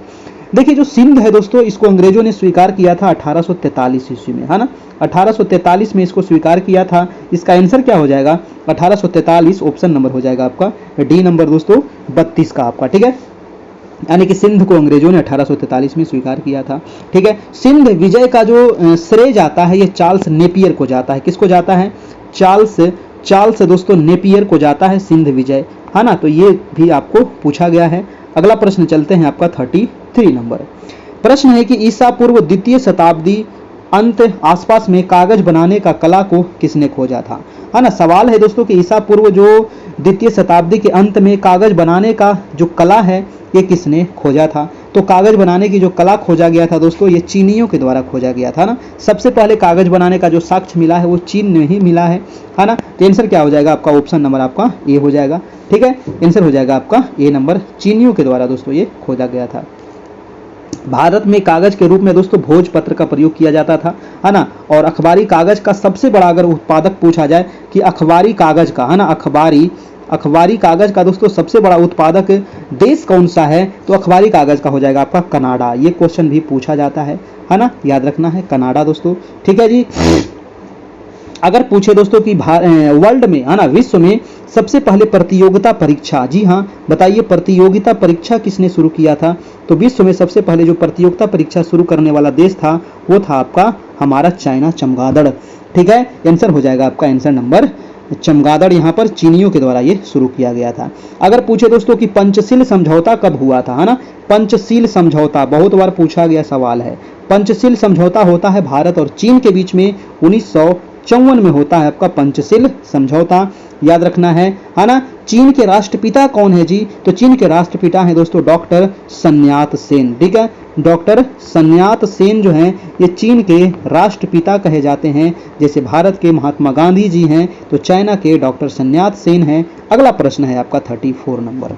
देखिए जो सिंध है दोस्तों, इसको अंग्रेजों ने स्वीकार किया था 1843 ईस्वी में, है ना। 1843 में इसको स्वीकार किया था। इसका आंसर क्या हो जाएगा, 1843। ऑप्शन नंबर हो जाएगा आपका डी नंबर दोस्तों 32 का आपका। ठीक है, यानी कि सिंध को अंग्रेजों ने 1843 में स्वीकार किया था। ठीक है, सिंध विजय का जो श्रेय जाता है ये चार्ल्स नेपियर को जाता है। किसको जाता है, चार्ल्स दोस्तों नेपियर को जाता है सिंध विजय, है ना। तो ये भी आपको पूछा गया है। अगला प्रश्न चलते हैं आपका 33 नंबर। प्रश्न है कि ईसा पूर्व 2वीं शताब्दी अंत आसपास में कागज बनाने का कला को किसने खोजा था, है ना। सवाल है दोस्तों कि ईसा पूर्व जो 2वीं शताब्दी के अंत में कागज बनाने का जो कला है ये किसने खोजा था। तो कागज बनाने की जो कला खोजा गया था दोस्तों, ये चीनियों के द्वारा खोजा गया था ना। सबसे पहले कागज बनाने का जो साक्ष्य मिला है वो चीन में ही मिला है ना। तो आंसर क्या हो जाएगा आपका, ऑप्शन नंबर आपका ए हो जाएगा। ठीक है, आंसर हो जाएगा आपका ए नंबर, चीनियों के द्वारा दोस्तों ये खोजा गया था। भारत में कागज के रूप में दोस्तों भोजपत्र का प्रयोग किया जाता था, है ना। और अखबारी कागज का सबसे बड़ा अगर उत्पादक पूछा जाए कि अखबारी कागज का, है ना, अखबारी कागज का दोस्तों सबसे बड़ा उत्पादक देश कौन सा है, तो अखबारी कागज का हो जाएगा आपका कनाडा। ये क्वेश्चन भी पूछा जाता है ना, याद रखना है कनाडा दोस्तों, ठीक है जी। अगर पूछे दोस्तों कि वर्ल्ड में, है ना, विश्व में सबसे पहले प्रतियोगिता परीक्षा, जी हाँ बताइए प्रतियोगिता परीक्षा किसने शुरू किया था, तो विश्व में सबसे पहले जो प्रतियोगिता परीक्षा शुरू करने वाला देश था वो था आपका हमारा चाइना, चमगादड़, ठीक है। आंसर हो जाएगा आपका आंसर नंबर चमगादड़, यहाँ पर चीनियों के द्वारा ये शुरू किया गया था। अगर पूछे दोस्तों कि पंचशील समझौता कब हुआ था, है ना, पंचशील समझौता बहुत बार पूछा गया सवाल है। पंचशील समझौता होता है भारत और चीन के बीच में 1954 में होता है आपका पंचशील समझौता, याद रखना है ना। चीन के राष्ट्रपिता कौन है जी, तो चीन के राष्ट्रपिता हैं दोस्तों डॉक्टर सन्यात सेन, ठीक है। डॉक्टर सन्यात सेन जो हैं ये चीन के राष्ट्रपिता कहे जाते हैं। जैसे भारत के महात्मा गांधी जी हैं तो चाइना के डॉक्टर सन्यात सेन हैं। अगला प्रश्न है आपका 34 नंबर।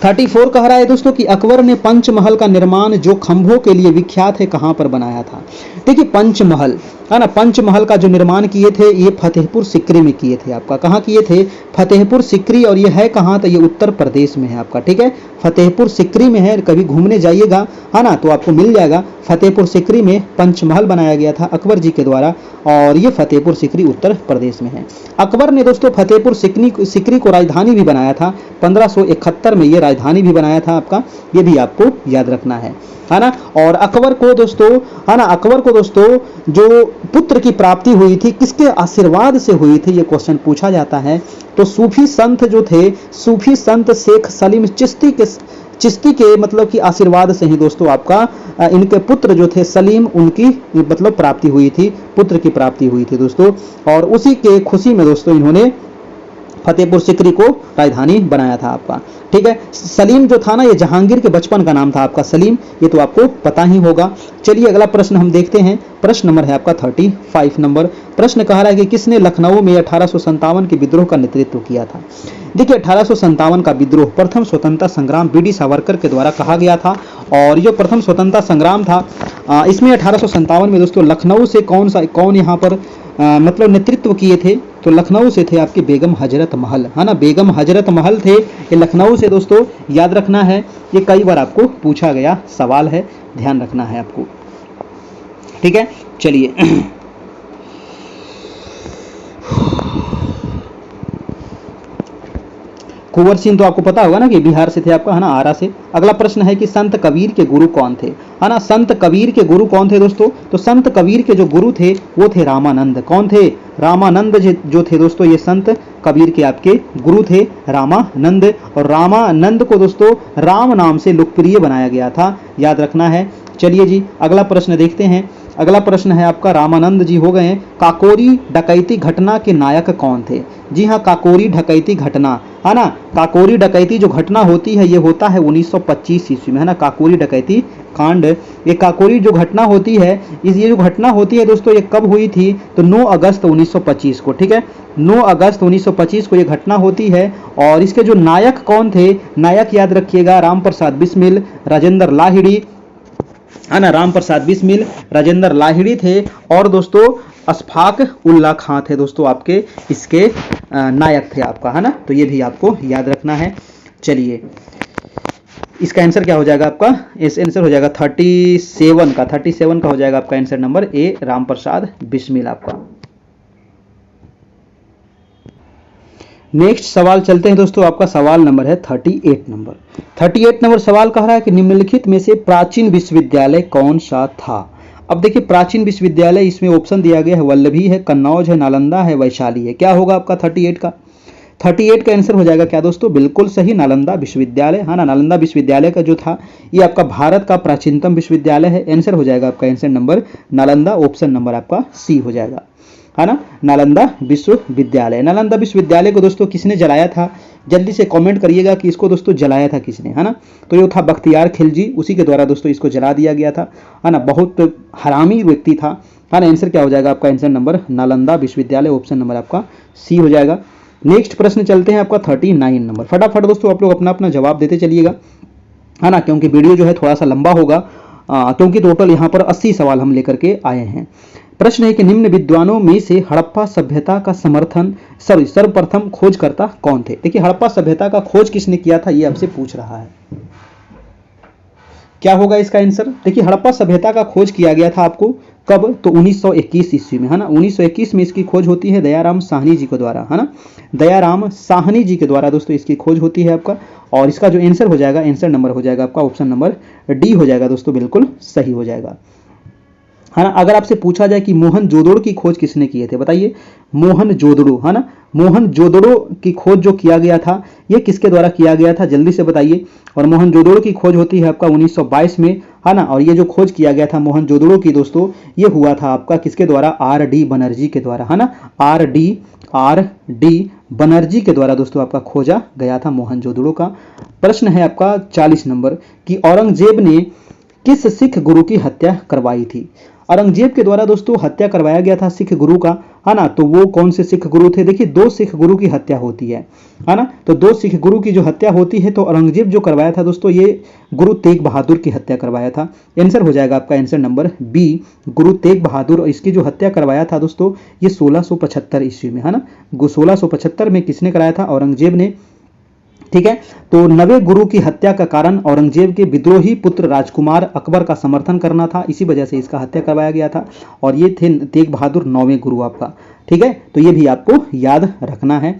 34 कह रहा है दोस्तों कि अकबर ने पंचमहल का निर्माण जो खंभों के लिए विख्यात है कहां पर बनाया था। देखिए पंचमहल, है ना, पंचमहल का जो निर्माण किए थे ये फतेहपुर सिकरी में किए थे आपका। कहाँ किए थे, फतेहपुर सिकरी, और ये है कहाँ, तो ये उत्तर प्रदेश में है आपका, ठीक है। फतेहपुर सिकरी में है, कभी घूमने जाइएगा, है ना, तो आपको मिल जाएगा। फतेहपुर सिकरी में पंचमहल बनाया गया था अकबर जी के द्वारा, और ये फतेहपुर सिकरी उत्तर प्रदेश में है। अकबर ने दोस्तों फतेहपुर सिकरी को राजधानी भी बनाया था, 1571 में ये राजधानी भी बनाया था आपका, ये भी आपको याद रखना है ना। और अकबर को दोस्तों, है ना, अकबर को दोस्तों जो पुत्र की प्राप्ति हुई थी किसके आशीर्वाद से हुई थी, ये क्वेश्चन पूछा जाता है। तो सूफी संत जो थे, सूफी संत शेख सलीम चिश्ती के मतलब कि आशीर्वाद से ही दोस्तों आपका इनके पुत्र जो थे सलीम, उनकी मतलब प्राप्ति हुई थी, पुत्र की प्राप्ति हुई थी दोस्तों। और उसी के खुशी में दोस्तों इन्होंने फतेहपुर सिकरी को राजधानी बनाया था आपका, ठीक है। सलीम जो था ना ये जहांगीर के बचपन का नाम था आपका सलीम, ये तो आपको पता ही होगा। चलिए अगला प्रश्न हम देखते हैं। प्रश्न नंबर है आपका 35 नंबर। प्रश्न कह रहा है कि किसने लखनऊ में 1857 के विद्रोह का नेतृत्व किया था। देखिए 1857 का विद्रोह प्रथम स्वतंत्रता संग्राम बीडी सावरकर के द्वारा कहा गया था। और जो प्रथम स्वतंत्रता संग्राम था इसमें 1857 में दोस्तों लखनऊ से कौन यहाँ पर मतलब नेतृत्व किए थे, तो लखनऊ से थे आपके बेगम हजरत महल, है ना, बेगम हजरत महल थे ये लखनऊ से दोस्तों, याद रखना है। ये कई बार आपको पूछा गया सवाल है, ध्यान रखना है आपको, ठीक है। चलिए कुंवर सिंह तो आपको पता होगा ना कि बिहार से थे आपका, है ना, आरा से। अगला प्रश्न है कि संत कबीर के गुरु कौन थे, है ना, संत कबीर के गुरु कौन थे दोस्तों, तो संत कबीर के जो गुरु थे वो थे रामानंद। कौन थे, रामानंद जो थे दोस्तों, ये संत कबीर के आपके गुरु थे रामानंद। और रामानंद को दोस्तों राम नाम से लोकप्रिय बनाया गया था, याद रखना है। चलिए जी अगला प्रश्न देखते हैं। अगला प्रश्न है आपका, रामानंद जी हो गए हैं। काकोरी डकैती घटना के नायक कौन थे। जी हाँ, काकोरी डकैती घटना, है ना, काकोरी डकैती जो घटना होती है ये होता है 1925 ईस्वी में, है ना, काकोरी डकैती कांड। ये काकोरी जो घटना होती है ये जो घटना होती है दोस्तों ये कब हुई थी, तो 9 अगस्त 1925 को, ठीक है, 9 अगस्त 1925 को ये घटना होती है। और इसके जो नायक कौन थे, नायक याद रखिएगा राम प्रसाद बिस्मिल, राजेंद्र लाहिड़ी, है ना, राम प्रसाद बिस्मिल, राजेंद्र लाहिड़ी थे। और दोस्तों अशफाक उल्ला खां थे दोस्तों आपके इसके नायक थे आपका, है ना, तो ये भी आपको याद रखना है। चलिए इसका आंसर क्या हो जाएगा आपका, इस आंसर हो जाएगा 37 का हो जाएगा आपका answer number A, Ram Prasad Bismil आपका। नेक्स्ट सवाल चलते हैं दोस्तों, आपका सवाल नंबर है 38 नंबर। 38 नंबर सवाल कह रहा है कि निम्नलिखित में से प्राचीन विश्वविद्यालय कौन सा था। अब देखिए प्राचीन विश्वविद्यालय इसमें ऑप्शन दिया गया है, वल्लभी है, कन्नौज है, नालंदा है, वैशाली है। क्या होगा आपका 38 का, 38 का आंसर हो जाएगा क्या दोस्तों, बिल्कुल सही, नालंदा विश्वविद्यालय, है ना। नालंदा विश्वविद्यालय का जो था ये आपका भारत का प्राचीनतम विश्वविद्यालय है। आंसर हो जाएगा आपका answer number Nalanda, option number आपका सी हो जाएगा, है ना, नालंदा विश्वविद्यालय। नालंदा विश्वविद्यालय को दोस्तों किसने जलाया था, जल्दी से कमेंट करिएगा कि इसको दोस्तों जलाया था किसने, है ना, तो ये था बख्तियार खिलजी, उसी के द्वारा दोस्तों इसको जला दिया गया था, है ना, बहुत हरामी व्यक्ति था, है ना। आंसर क्या हो जाएगा आपका आंसर नंबर नालंदा विश्वविद्यालय, ऑप्शन नंबर आपका सी हो जाएगा। नेक्स्ट प्रश्न चलते हैं आपका 39 नंबर। फटाफट दोस्तों आप लोग अपना अपना जवाब देते चलिएगा। है ना, क्योंकि वीडियो जो है थोड़ा सा लंबा होगा, क्योंकि टोटल यहाँ पर 80 सवाल हम लेकर के आए हैं। प्रश्न है कि निम्न विद्वानों में से हड़प्पा सभ्यता का सर्वप्रथम खोजकर्ता कौन थे। देखिए हड़प्पा सभ्यता का खोज किसने किया था, ये आपसे पूछ रहा है। क्या होगा इसका आंसर। देखिए हड़प्पा सभ्यता का खोज किया गया था आपको कब, तो 1921 ईस्वी में, है ना। 1921 में इसकी खोज होती है दयाराम साहनी जी के द्वारा, है ना। दयाराम साहनी जी के द्वारा दोस्तों इसकी खोज होती है आपका। और इसका जो आंसर हो जाएगा, आंसर नंबर हो जाएगा आपका ऑप्शन नंबर डी हो जाएगा दोस्तों, बिल्कुल सही हो जाएगा, है ना। अगर आपसे पूछा जाए कि मोहनजोदड़ो की खोज किसने किए थे, बताइए। मोहनजोदड़ो, है ना, मोहनजोदड़ो की खोज जो किया गया था ये किसके द्वारा किया गया था, जल्दी से बताइए। और मोहनजोदड़ो की खोज होती है आपका 1922 में, है ना। और ये जो खोज किया गया था मोहनजोदड़ो की दोस्तों, ये हुआ था आपका किसके द्वारा, आर डी बनर्जी के द्वारा, है ना। आर डी बनर्जी के द्वारा दोस्तों आपका खोजा गया था मोहनजोदड़ो का। प्रश्न है आपका 40 नंबर कि औरंगजेब ने किस सिख गुरु की हत्या करवाई थी। औरंगजेब के द्वारा दोस्तों हत्या करवाया गया था सिख गुरु का, है ना। तो वो कौन से सिख गुरु थे, देखिए 2 सिख गुरु की हत्या होती है ना। तो 2 सिख गुरु की जो हत्या होती है, तो औरंगजेब जो करवाया था दोस्तों, ये गुरु तेग बहादुर की हत्या करवाया था। आंसर हो जाएगा आपका answer number B, Guru Tegh Bahadur. और इसकी जो हत्या करवाया था दोस्तों, ये 1675 ईस्वी में, है ना। 1675 में किसने कराया था, औरंगजेब ने, ठीक है। तो 9वें गुरु की हत्या का कारण औरंगजेब के विद्रोही पुत्र राजकुमार अकबर का समर्थन करना था, इसी वजह से इसका हत्या करवाया गया था। और ये थे तेग बहादुर 9वें गुरु आपका, ठीक है। तो ये भी आपको याद रखना है,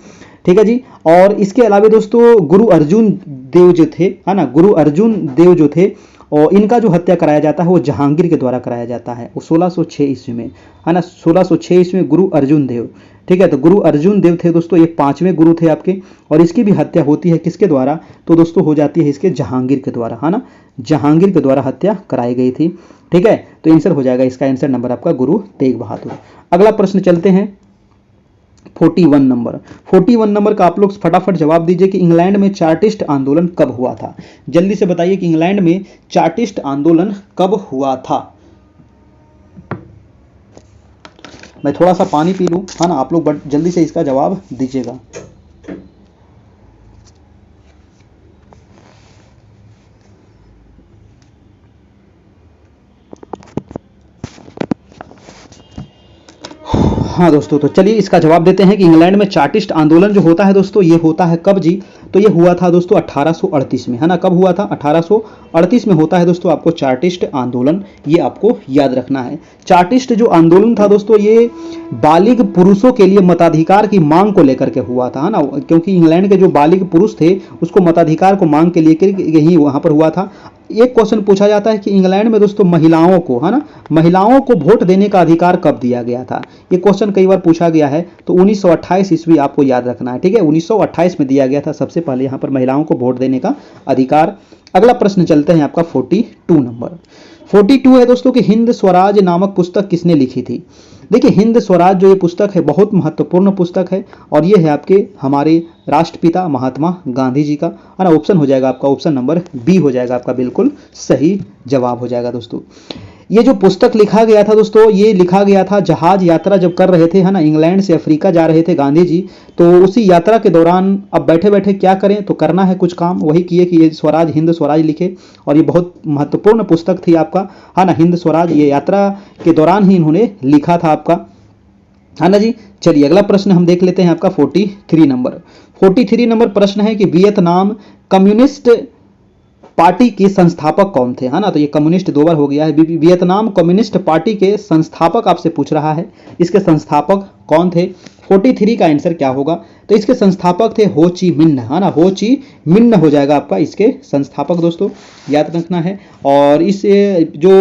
ठीक है जी। और इसके अलावा दोस्तों गुरु अर्जुन देव जो थे, है ना, गुरु अर्जुन देव जो थे, और इनका जो हत्या कराया जाता है वो जहांगीर के द्वारा कराया जाता है, वो 1606 ईस्वी में, है ना। 1606 ईस्वी में गुरु अर्जुन देव, ठीक है। तो गुरु अर्जुन देव थे दोस्तों, ये 5वें गुरु थे आपके। और इसकी भी हत्या होती है किसके द्वारा, तो दोस्तों हो जाती है इसके जहांगीर के द्वारा, है ना। जहांगीर के द्वारा हत्या कराई गई थी, ठीक है। तो आंसर हो जाएगा इसका आंसर नंबर आपका गुरु तेग बहादुर। अगला प्रश्न चलते हैं 41 नंबर। 41 नंबर का आप लोग फटाफट जवाब दीजिए कि इंग्लैंड में चार्टिस्ट आंदोलन कब हुआ था। जल्दी से बताइए कि इंग्लैंड में चार्टिस्ट आंदोलन कब हुआ था। मैं थोड़ा सा पानी पी लूं, है ना, आप लोग जल्दी से इसका जवाब दीजिएगा। हाँ दोस्तों, तो चलिए इसका जवाब देते हैं कि इंग्लैंड में चार्टिस्ट आंदोलन जो होता है दोस्तों, ये होता है कब जी, तो ये हुआ था दोस्तों 1838 में, है ना। कब हुआ था, 1838 में होता है दोस्तों आपको चार्टिस्ट आंदोलन, ये आपको याद रखना है। चार्टिस्ट जो आंदोलन था दोस्तों, ये बालिग पुरुषों के लिए मताधिकार की मांग को लेकर के हुआ था, है ना। क्योंकि इंग्लैंड के जो बालिग पुरुष थे उसको मताधिकार को मांग के लेकर ही वहां पर हुआ था। एक क्वेश्चन पूछा जाता है कि इंग्लैंड में दोस्तों महिलाओं को, है ना, महिलाओं को वोट देने का अधिकार कब दिया गया था। ये क्वेश्चन कई बार पूछा गया है, तो 1928 ईस्वी आपको याद रखना है, ठीक है। 1928 में दिया गया था सबसे पहले यहाँ पर महिलाओं को वोट देने का अधिकार। अगला प्रश्न चलते हैं आपका 42 नंबर। 42 है दोस्तों कि हिंद स्वराज नामक पुस्तक किसने लिखी थी। देखिए हिंद स्वराज जो ये पुस्तक है बहुत महत्वपूर्ण पुस्तक है, और ये है आपके हमारे राष्ट्रपिता महात्मा गांधी जी का, है ना। ऑप्शन हो जाएगा आपका ऑप्शन नंबर बी हो जाएगा आपका, बिल्कुल सही जवाब हो जाएगा दोस्तों। ये जो पुस्तक लिखा गया था दोस्तों, ये लिखा गया था जहाज यात्रा जब कर रहे थे, है ना, इंग्लैंड से अफ्रीका जा रहे थे गांधी जी। तो उसी यात्रा के दौरान अब बैठे बैठे क्या करें, तो करना है कुछ काम, वही किए कि ये स्वराज हिंद स्वराज लिखे। और ये बहुत महत्वपूर्ण पुस्तक थी आपका, है ना, हिंद स्वराज, ये यात्रा के दौरान ही इन्होंने लिखा था आपका, है ना जी। चलिए अगला प्रश्न हम देख लेते हैं आपका 43 नंबर। 43 नंबर प्रश्न है कि वियतनाम कम्युनिस्ट पार्टी के संस्थापक कौन थे, है ना। तो ये कम्युनिस्ट 2 बार हो गया है। वियतनाम कम्युनिस्ट पार्टी के संस्थापक आपसे पूछ रहा है, इसके संस्थापक कौन थे। 43 का आंसर क्या होगा, तो इसके संस्थापक थे हो ची मिन्ह, है ना, हो ची मिन्ह हो जाएगा आपका इसके संस्थापक दोस्तों, याद रखना है। और इस जो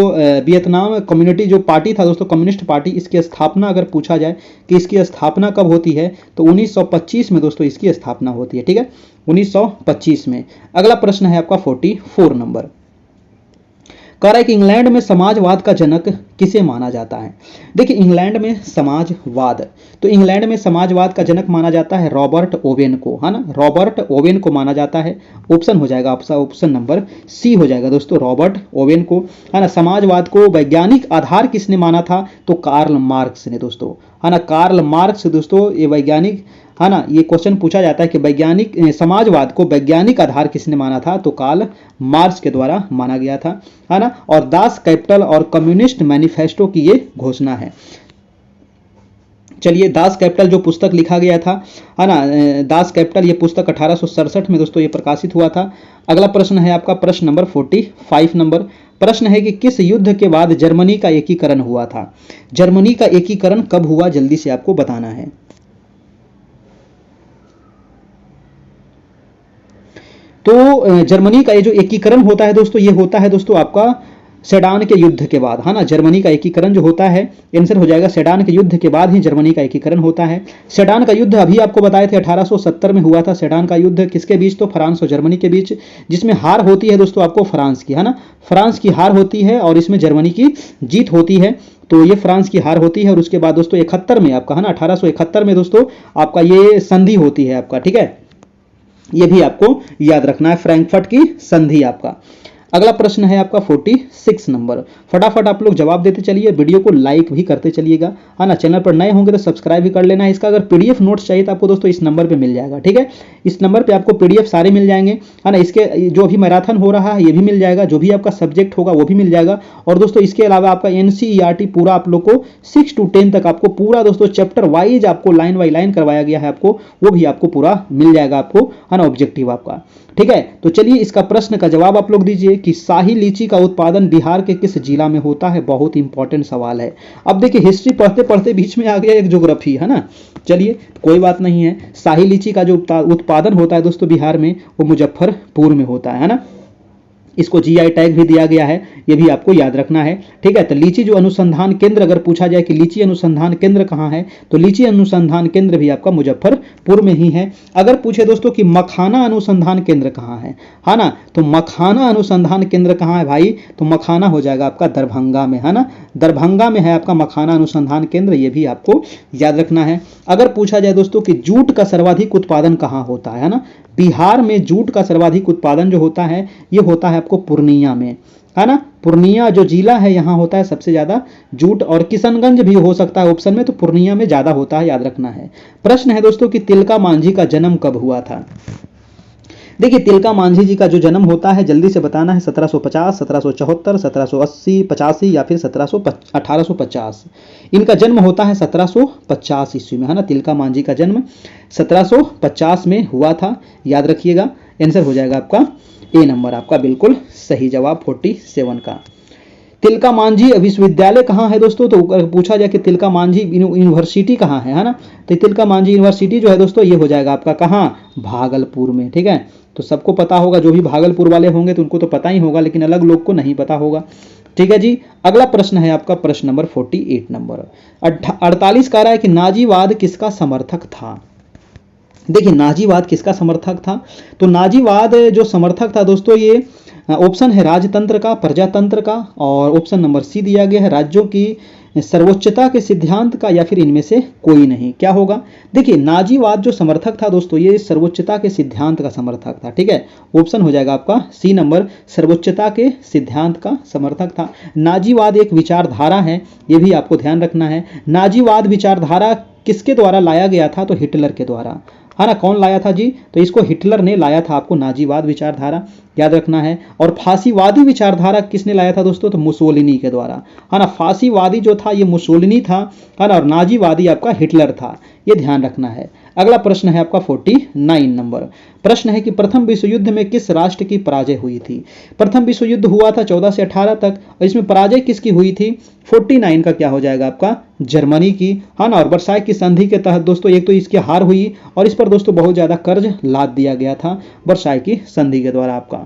वियतनाम कम्युनिटी जो पार्टी था दोस्तों, कम्युनिस्ट पार्टी, इसकी स्थापना अगर पूछा जाए कि इसकी स्थापना कब होती है, तो 1925 में दोस्तों इसकी स्थापना होती है, ठीक है, 1925 में। अगला प्रश्न है आपका 44 नंबर। कह रहा है कि इंग्लैंड में समाजवाद का जनक किसे माना जाता है। देखिए इंग्लैंड में समाजवाद, तो इंग्लैंड में समाजवाद का जनक माना जाता है रॉबर्ट ओवेन को, है ना, रॉबर्ट ओवेन को माना जाता है। ऑप्शन हो जाएगा आपका ऑप्शन नंबर सी हो जाएगा दोस्तों, रॉबर्ट ओवेन को, है ना। समाजवाद को वैज्ञानिक आधार किसने माना था, तो कार्ल मार्क्स ने दोस्तों, है ना, कार्ल मार्क्स दोस्तों ये वैज्ञानिक, है ना, ये क्वेश्चन पूछा जाता है कि वैज्ञानिक समाजवाद को वैज्ञानिक आधार किसने माना था, तो कार्ल मार्क्स के द्वारा माना गया था, है ना। और दास कैपिटल और कम्युनिस्ट मैनिफेस्टो की ये घोषणा है। चलिए, दास कैपिटल जो पुस्तक लिखा गया था, है ना, दास कैपिटल ये पुस्तक 1867 में दोस्तों ये प्रकाशित हुआ था। अगला प्रश्न है आपका प्रश्न नंबर 45 नंबर प्रश्न है कि किस युद्ध के बाद जर्मनी का एकीकरण हुआ था। जर्मनी का एकीकरण कब हुआ, जल्दी से आपको बताना है। तो जर्मनी का ये जो एकीकरण होता है दोस्तों, ये होता है दोस्तों आपका सेडान के युद्ध के बाद, है ना। जर्मनी का एकीकरण जो होता है, आंसर हो जाएगा सेडान के युद्ध के बाद ही जर्मनी का एकीकरण होता है। सेडान का युद्ध अभी आपको बताए थे 1870 में हुआ था। सेडान का युद्ध किसके बीच, तो फ्रांस और जर्मनी के बीच, जिसमें हार होती है दोस्तों आपको फ्रांस की, है ना। फ्रांस की हार होती है और इसमें जर्मनी की जीत होती है। तो ये फ्रांस की हार होती है और उसके बाद दोस्तों 71 में आपका, है ना, 1871 में दोस्तों आपका ये संधि होती है आपका, ठीक है। ये भी आपको याद रखना है, फ्रैंकफर्ट की संधि आपका। अगला प्रश्न है आपका 46 नंबर। फटाफट आप लोग जवाब देते चलिए, वीडियो को लाइक भी करते चलिएगा, है ना। चैनल पर नए होंगे तो सब्सक्राइब भी कर लेना है। इसका अगर पीडीएफ नोट्स चाहिए तो आपको दोस्तों इस नंबर पे मिल जाएगा, ठीक है। इस नंबर पे आपको पीडीएफ सारे मिल जाएंगे, है ना। इसके जो भी मैराथन हो रहा है ये भी मिल जाएगा, जो भी आपका सब्जेक्ट होगा वो भी मिल जाएगा। और दोस्तों इसके अलावा आपका एनसीईआरटी पूरा आप लोग को 6 to 10 तक आपको पूरा दोस्तों चैप्टर वाइज आपको लाइन बाई लाइन करवाया गया है आपको, वो भी आपको पूरा मिल जाएगा आपको, है ना, ऑब्जेक्टिव आपका, ठीक है। तो चलिए इसका प्रश्न का जवाब आप लोग दीजिए कि शाही लीची का उत्पादन बिहार के किस जिला में होता है। बहुत इंपॉर्टेंट सवाल है। अब देखिए हिस्ट्री पढ़ते पढ़ते बीच में आ गया एक ज्योग्राफी, है ना। चलिए कोई बात नहीं है। शाही लीची का जो उत्पादन होता है दोस्तों बिहार में, वो मुजफ्फरपुर में होता है ना। इसको जीआई टैग भी दिया गया है, ये भी आपको याद रखना है, ठीक है। तो लीची जो अनुसंधान केंद्र, अगर पूछा जाए कि लीची अनुसंधान केंद्र कहाँ है, तो लीची अनुसंधान केंद्र भी आपका मुजफ्फरपुर में ही है। अगर पूछे दोस्तों कि मखाना अनुसंधान केंद्र कहाँ है ना, तो मखाना अनुसंधान केंद्र कहाँ है भाई, तो मखाना हो जाएगा आपका दरभंगा में, है ना। दरभंगा में है आपका मखाना अनुसंधान केंद्र, ये भी आपको याद रखना है। अगर पूछा जाए दोस्तों कि जूट का सर्वाधिक उत्पादन कहाँ होता है ना, बिहार में जूट का सर्वाधिक उत्पादन जो होता है ये होता है आपको पूर्णिया में, है ना। पूर्णिया जो जिला है यहाँ होता है सबसे ज्यादा जूट, और किशनगंज भी हो सकता है ऑप्शन में, तो पूर्णिया में ज्यादा होता है, याद रखना है। प्रश्न है दोस्तों कि तिलका मांझी का जन्म कब हुआ था। देखिए तिलका मांझी जी का जो जन्म होता है जल्दी से बताना है, 1750, 1774, 1780, 85 या फिर 1850। इनका जन्म होता है 1750 ईस्वी में, है ना। तिलका मांझी का जन्म 1750 में हुआ था, याद रखिएगा। आंसर हो जाएगा आपका ए नंबर, आपका बिल्कुल सही जवाब 47 का। तिलका मांझी विश्वविद्यालय कहाँ है दोस्तों, तो पूछा जाए कि तिलका मांझी यूनिवर्सिटी कहाँ है ना, तो तिलका मांझी यूनिवर्सिटी जो है दोस्तों ये हो जाएगा आपका कहाँ, भागलपुर में, ठीक है। तो सबको पता होगा, जो भी भागलपुर वाले होंगे तो उनको तो पता ही होगा, लेकिन अलग लोग को नहीं पता होगा, ठीक है जी। अगला प्रश्न है आपका प्रश्न नंबर 48 नंबर 48 कह रहा है कि नाजीवाद किसका समर्थक था। देखिए नाजीवाद किसका समर्थक था, तो नाजीवाद जो समर्थक था दोस्तों ये ऑप्शन है राजतंत्र का, प्रजातंत्र का, और ऑप्शन नंबर सी दिया गया है राज्यों की सर्वोच्चता के सिद्धांत का, या फिर इनमें से कोई नहीं। क्या होगा, देखिए नाजीवाद जो समर्थक था दोस्तों ये सर्वोच्चता के सिद्धांत का समर्थक था, ठीक है। ऑप्शन हो जाएगा आपका सी नंबर, सर्वोच्चता के सिद्धांत का समर्थक था। नाजीवाद एक विचारधारा है, ये भी आपको ध्यान रखना है। नाजीवाद विचारधारा किसके द्वारा लाया गया था, तो हिटलर के द्वारा, है ना। कौन लाया था जी, तो इसको हिटलर ने लाया था आपको नाजीवाद विचारधारा, याद रखना है। और फांसीवादी विचारधारा किसने लाया था दोस्तों, तो मुसोलिनी के द्वारा, है ना। फांसीवादी जो था ये मुसोलिनी था, है ना, और नाजीवादी आपका हिटलर था, ये ध्यान रखना है। अगला प्रश्न है आपका 49 नंबर। प्रश्न है कि प्रथम विश्व युद्ध में किस राष्ट्र की पराजय हुई थी। प्रथम विश्व युद्ध हुआ था 14 से 18 तक, और इसमें पराजय किसकी हुई थी, 49 का क्या हो जाएगा आपका, जर्मनी की, है ना। और वर्साई की संधि के तहत दोस्तों एक तो इसकी हार हुई और इस पर दोस्तों बहुत ज्यादा कर्ज लाद दिया गया था वर्साई की संधि के द्वारा आपका,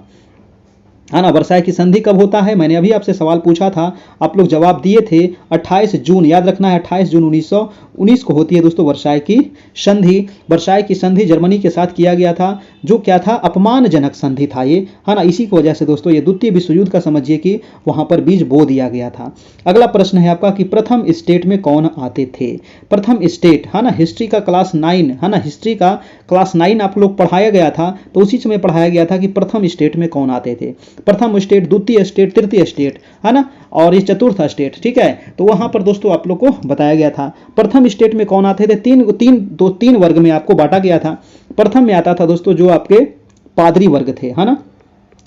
है ना। वर्साई की संधि कब होता है, मैंने अभी आपसे सवाल पूछा था, आप लोग जवाब दिए थे 28 जून, याद रखना है 28 जून 1919 को होती है दोस्तों वर्साई की संधि। वर्साई की संधि जर्मनी के साथ किया गया था, जो क्या था, अपमानजनक संधि था ये, है ना। इसी की वजह से दोस्तों ये द्वितीय विश्व युद्ध का समझिए कि वहां पर बीज बो दिया गया था। अगला प्रश्न है आपका कि प्रथम स्टेट में कौन आते थे। प्रथम स्टेट, है ना, हिस्ट्री का क्लास 9, है ना, हिस्ट्री का क्लास 9 आप लोग पढ़ाया गया था, तो उसी समय पढ़ाया गया था कि प्रथम स्टेट में कौन आते थे। प्रथम स्टेट, द्वितीय स्टेट, तृतीय स्टेट, है ना, और ये चतुर्थ स्टेट, ठीक है। तो वहां पर दोस्तों आप लोग को बताया गया था प्रथम स्टेट में कौन आते थे, तीन वर्ग में आपको बांटा गया था। प्रथम में आता था दोस्तों जो आपके पादरी वर्ग थे, है ना,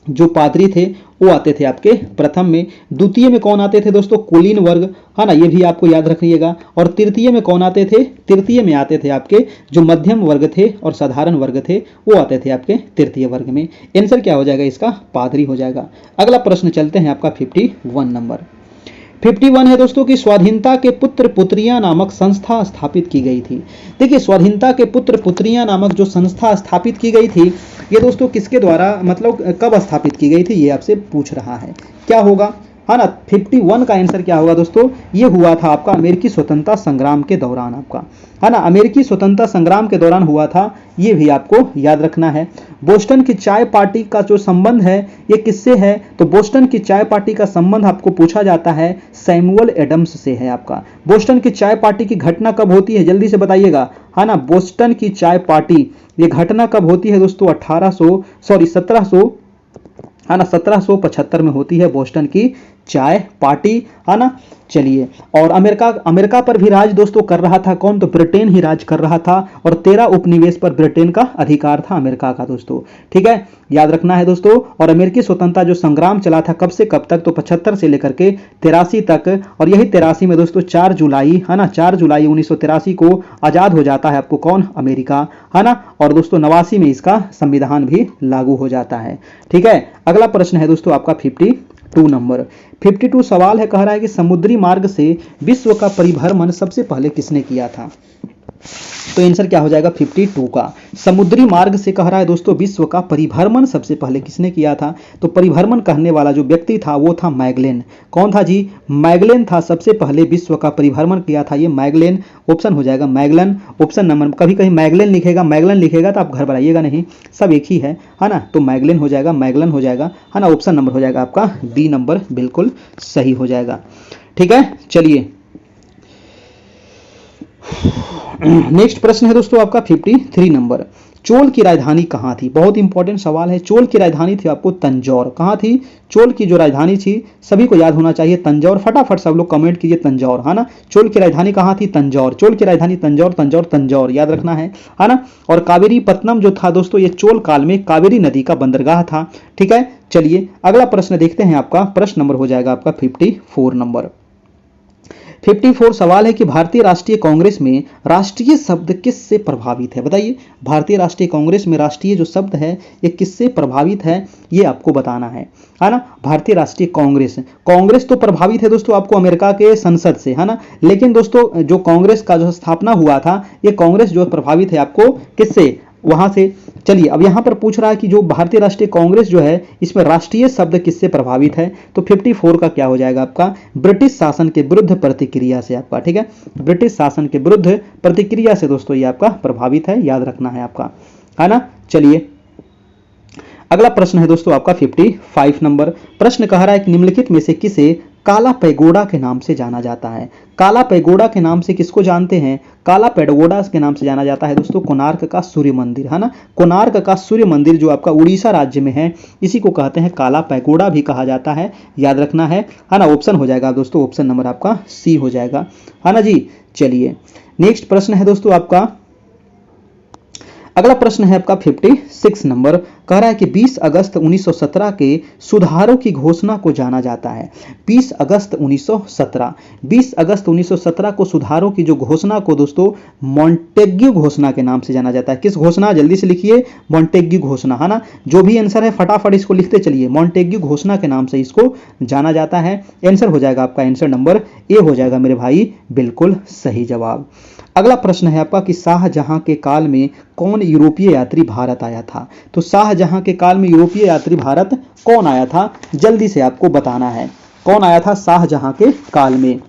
जो पादरी थे वो आते थे आपके प्रथम में। द्वितीय में कौन आते थे दोस्तों, कुलीन वर्ग, है ना, ये भी आपको याद रखिएगा। और तृतीय में कौन आते थे, तृतीय में आते थे आपके जो मध्यम वर्ग थे और साधारण वर्ग थे, वो आते थे आपके तृतीय वर्ग में। आंसर क्या हो जाएगा इसका, पादरी हो जाएगा। अगला प्रश्न चलते हैं आपका 51 नंबर। 51 है दोस्तों कि स्वाधीनता के पुत्र पुत्रियां नामक संस्था स्थापित की गई थी। देखिए स्वाधीनता के पुत्र पुत्रियां नामक जो संस्था स्थापित की गई थी, ये दोस्तों किसके द्वारा, मतलब कब स्थापित की गई थी, ये आपसे पूछ रहा है। क्या होगा, है ना, 51 का आंसर क्या होगा दोस्तों, ये हुआ था आपका अमेरिकी स्वतंत्रता संग्राम के दौरान आपका, है ना, अमेरिकी स्वतंत्रता संग्राम के दौरान हुआ था, ये भी आपको याद रखना है। बोस्टन की चाय पार्टी का जो संबंध है ये किससे है, तो बोस्टन की चाय पार्टी का संबंध आपको पूछा जाता है सैमुअल एडम्स से है आपका। बोस्टन की चाय पार्टी की घटना कब होती है, जल्दी से बताइएगा, है ना, बोस्टन की चाय पार्टी ये घटना कब होती है दोस्तों, 1775 में होती है बोस्टन की चाय पार्टी, है ना। चलिए, और अमेरिका पर भी राज दोस्तों कर रहा था कौन, तो ब्रिटेन ही राज कर रहा था, और 13 उपनिवेश पर ब्रिटेन का अधिकार था अमेरिका का दोस्तों, ठीक है, याद रखना है दोस्तों। और अमेरिकी स्वतंत्रता जो संग्राम चला था कब से कब तक, तो 75 से लेकर के 83 तक, और यही 83 में दोस्तों 4 जुलाई, है ना, 4 जुलाई 1983 को आजाद हो जाता है आपको कौन, अमेरिका, है ना, और दोस्तों 89 में इसका संविधान भी लागू हो जाता है, ठीक है। अगला प्रश्न है दोस्तों आपका 52 नंबर। 52 सवाल है, कह रहा है कि समुद्री मार्ग से विश्व का परिभ्रमण सबसे पहले किसने किया था, तो आंसर क्या हो जाएगा 52 का, समुद्री मार्ग से कह रहा है दोस्तों विश्व का परिभ्रमण सबसे पहले किसने किया था, तो परिभ्रमण करने वाला जो व्यक्ति था वो था मैगलेन। कौन था जी, मैगलेन था, सबसे पहले विश्व का परिभ्रमण किया था ये मैगलेन। ऑप्शन हो जाएगा मैगलन, ऑप्शन नंबर, कभी कहीं मैगलेन लिखेगा तो आप घर बनाइएगा नहीं, सब एक ही है ना, तो मैगलेन हो जाएगा, मैगलन हो जाएगा, है ना, ऑप्शन नंबर हो जाएगा आपका बी नंबर, बिल्कुल सही हो जाएगा, ठीक है। चलिए नेक्स्ट प्रश्न है दोस्तों आपका 53 नंबर। चोल की राजधानी कहाँ थी, बहुत इंपॉर्टेंट सवाल है। चोल की राजधानी थी आपको तंजौर। कहाँ थी, चोल की जो राजधानी थी सभी को याद होना चाहिए तंजौर, फटाफट सब लोग कमेंट कीजिए तंजौर, है ना। चोल की राजधानी कहाँ थी, तंजौर, चोल की राजधानी तंजौर, तंजौर, तंजौर, याद रखना है ना। और कावेरी पत्तनम जो था दोस्तों ये चोल काल में कावेरी नदी का बंदरगाह था, ठीक है। चलिए अगला प्रश्न देखते हैं, आपका प्रश्न नंबर हो जाएगा आपका 54 नंबर। 54 सवाल है कि भारतीय राष्ट्रीय कांग्रेस में राष्ट्रीय शब्द किससे प्रभावित है, बताइए। भारतीय राष्ट्रीय कांग्रेस में राष्ट्रीय जो शब्द है ये किससे प्रभावित है, ये आपको बताना है ना। भारतीय राष्ट्रीय कांग्रेस तो प्रभावित है दोस्तों आपको अमेरिका के संसद से, है ना, लेकिन दोस्तों जो कांग्रेस का जो स्थापना हुआ था ये कांग्रेस जो प्रभावित है आपको किससे, वहां से। चलिए अब यहां पर पूछ रहा है कि जो भारतीय राष्ट्रीय कांग्रेस जो है इसमें राष्ट्रीय शब्द किससे प्रभावित है, तो 54 का क्या हो जाएगा आपका ब्रिटिश शासन के विरुद्ध प्रतिक्रिया से आपका, ठीक है, ब्रिटिश शासन के विरुद्ध प्रतिक्रिया से दोस्तों ये आपका प्रभावित है, याद रखना है आपका, है ना। चलिए अगला प्रश्न है दोस्तों आपका 55 नंबर। प्रश्न कह रहा है कि निम्नलिखित में से किसे काला पैगोडा के नाम से जाना जाता है। काला पैगोडा के नाम से किसको जानते हैं, काला पैगोडा के नाम से जाना जाता है दोस्तों कोणार्क का सूर्य मंदिर, है ना। कोणार्क का सूर्य मंदिर जो आपका उड़ीसा राज्य में है इसी को कहते हैं काला पैगोडा भी कहा जाता है, याद रखना है ना। ऑप्शन हो जाएगा दोस्तों, ऑप्शन नंबर आपका सी हो जाएगा, है ना जी। चलिए नेक्स्ट प्रश्न है दोस्तों आपका, अगला प्रश्न है आपका 56 नंबर। कह रहा है कि 20 अगस्त 1917 के सुधारों की घोषणा को जाना जाता है। 20 अगस्त 1917 को सुधारों की जो घोषणा को दोस्तों मॉन्टेग्यू घोषणा के नाम से जाना जाता है। किस घोषणा, जल्दी से लिखिए, मॉन्टेग्यू घोषणा, है ना। जो भी आंसर है फटाफट इसको लिखते चलिए, मॉन्टेग्यू घोषणा के नाम से इसको जाना जाता है। आंसर हो जाएगा आपका आंसर नंबर ए हो जाएगा मेरे भाई, बिल्कुल सही जवाब। अगला प्रश्न है आपका कि शाहजहां के काल में कौन यूरोपीय यात्री भारत आया था, तो शाहजहां के काल में यूरोपीय यात्री भारत कौन आया था, जल्दी से आपको बताना है कौन आया था शाहजहां के काल में।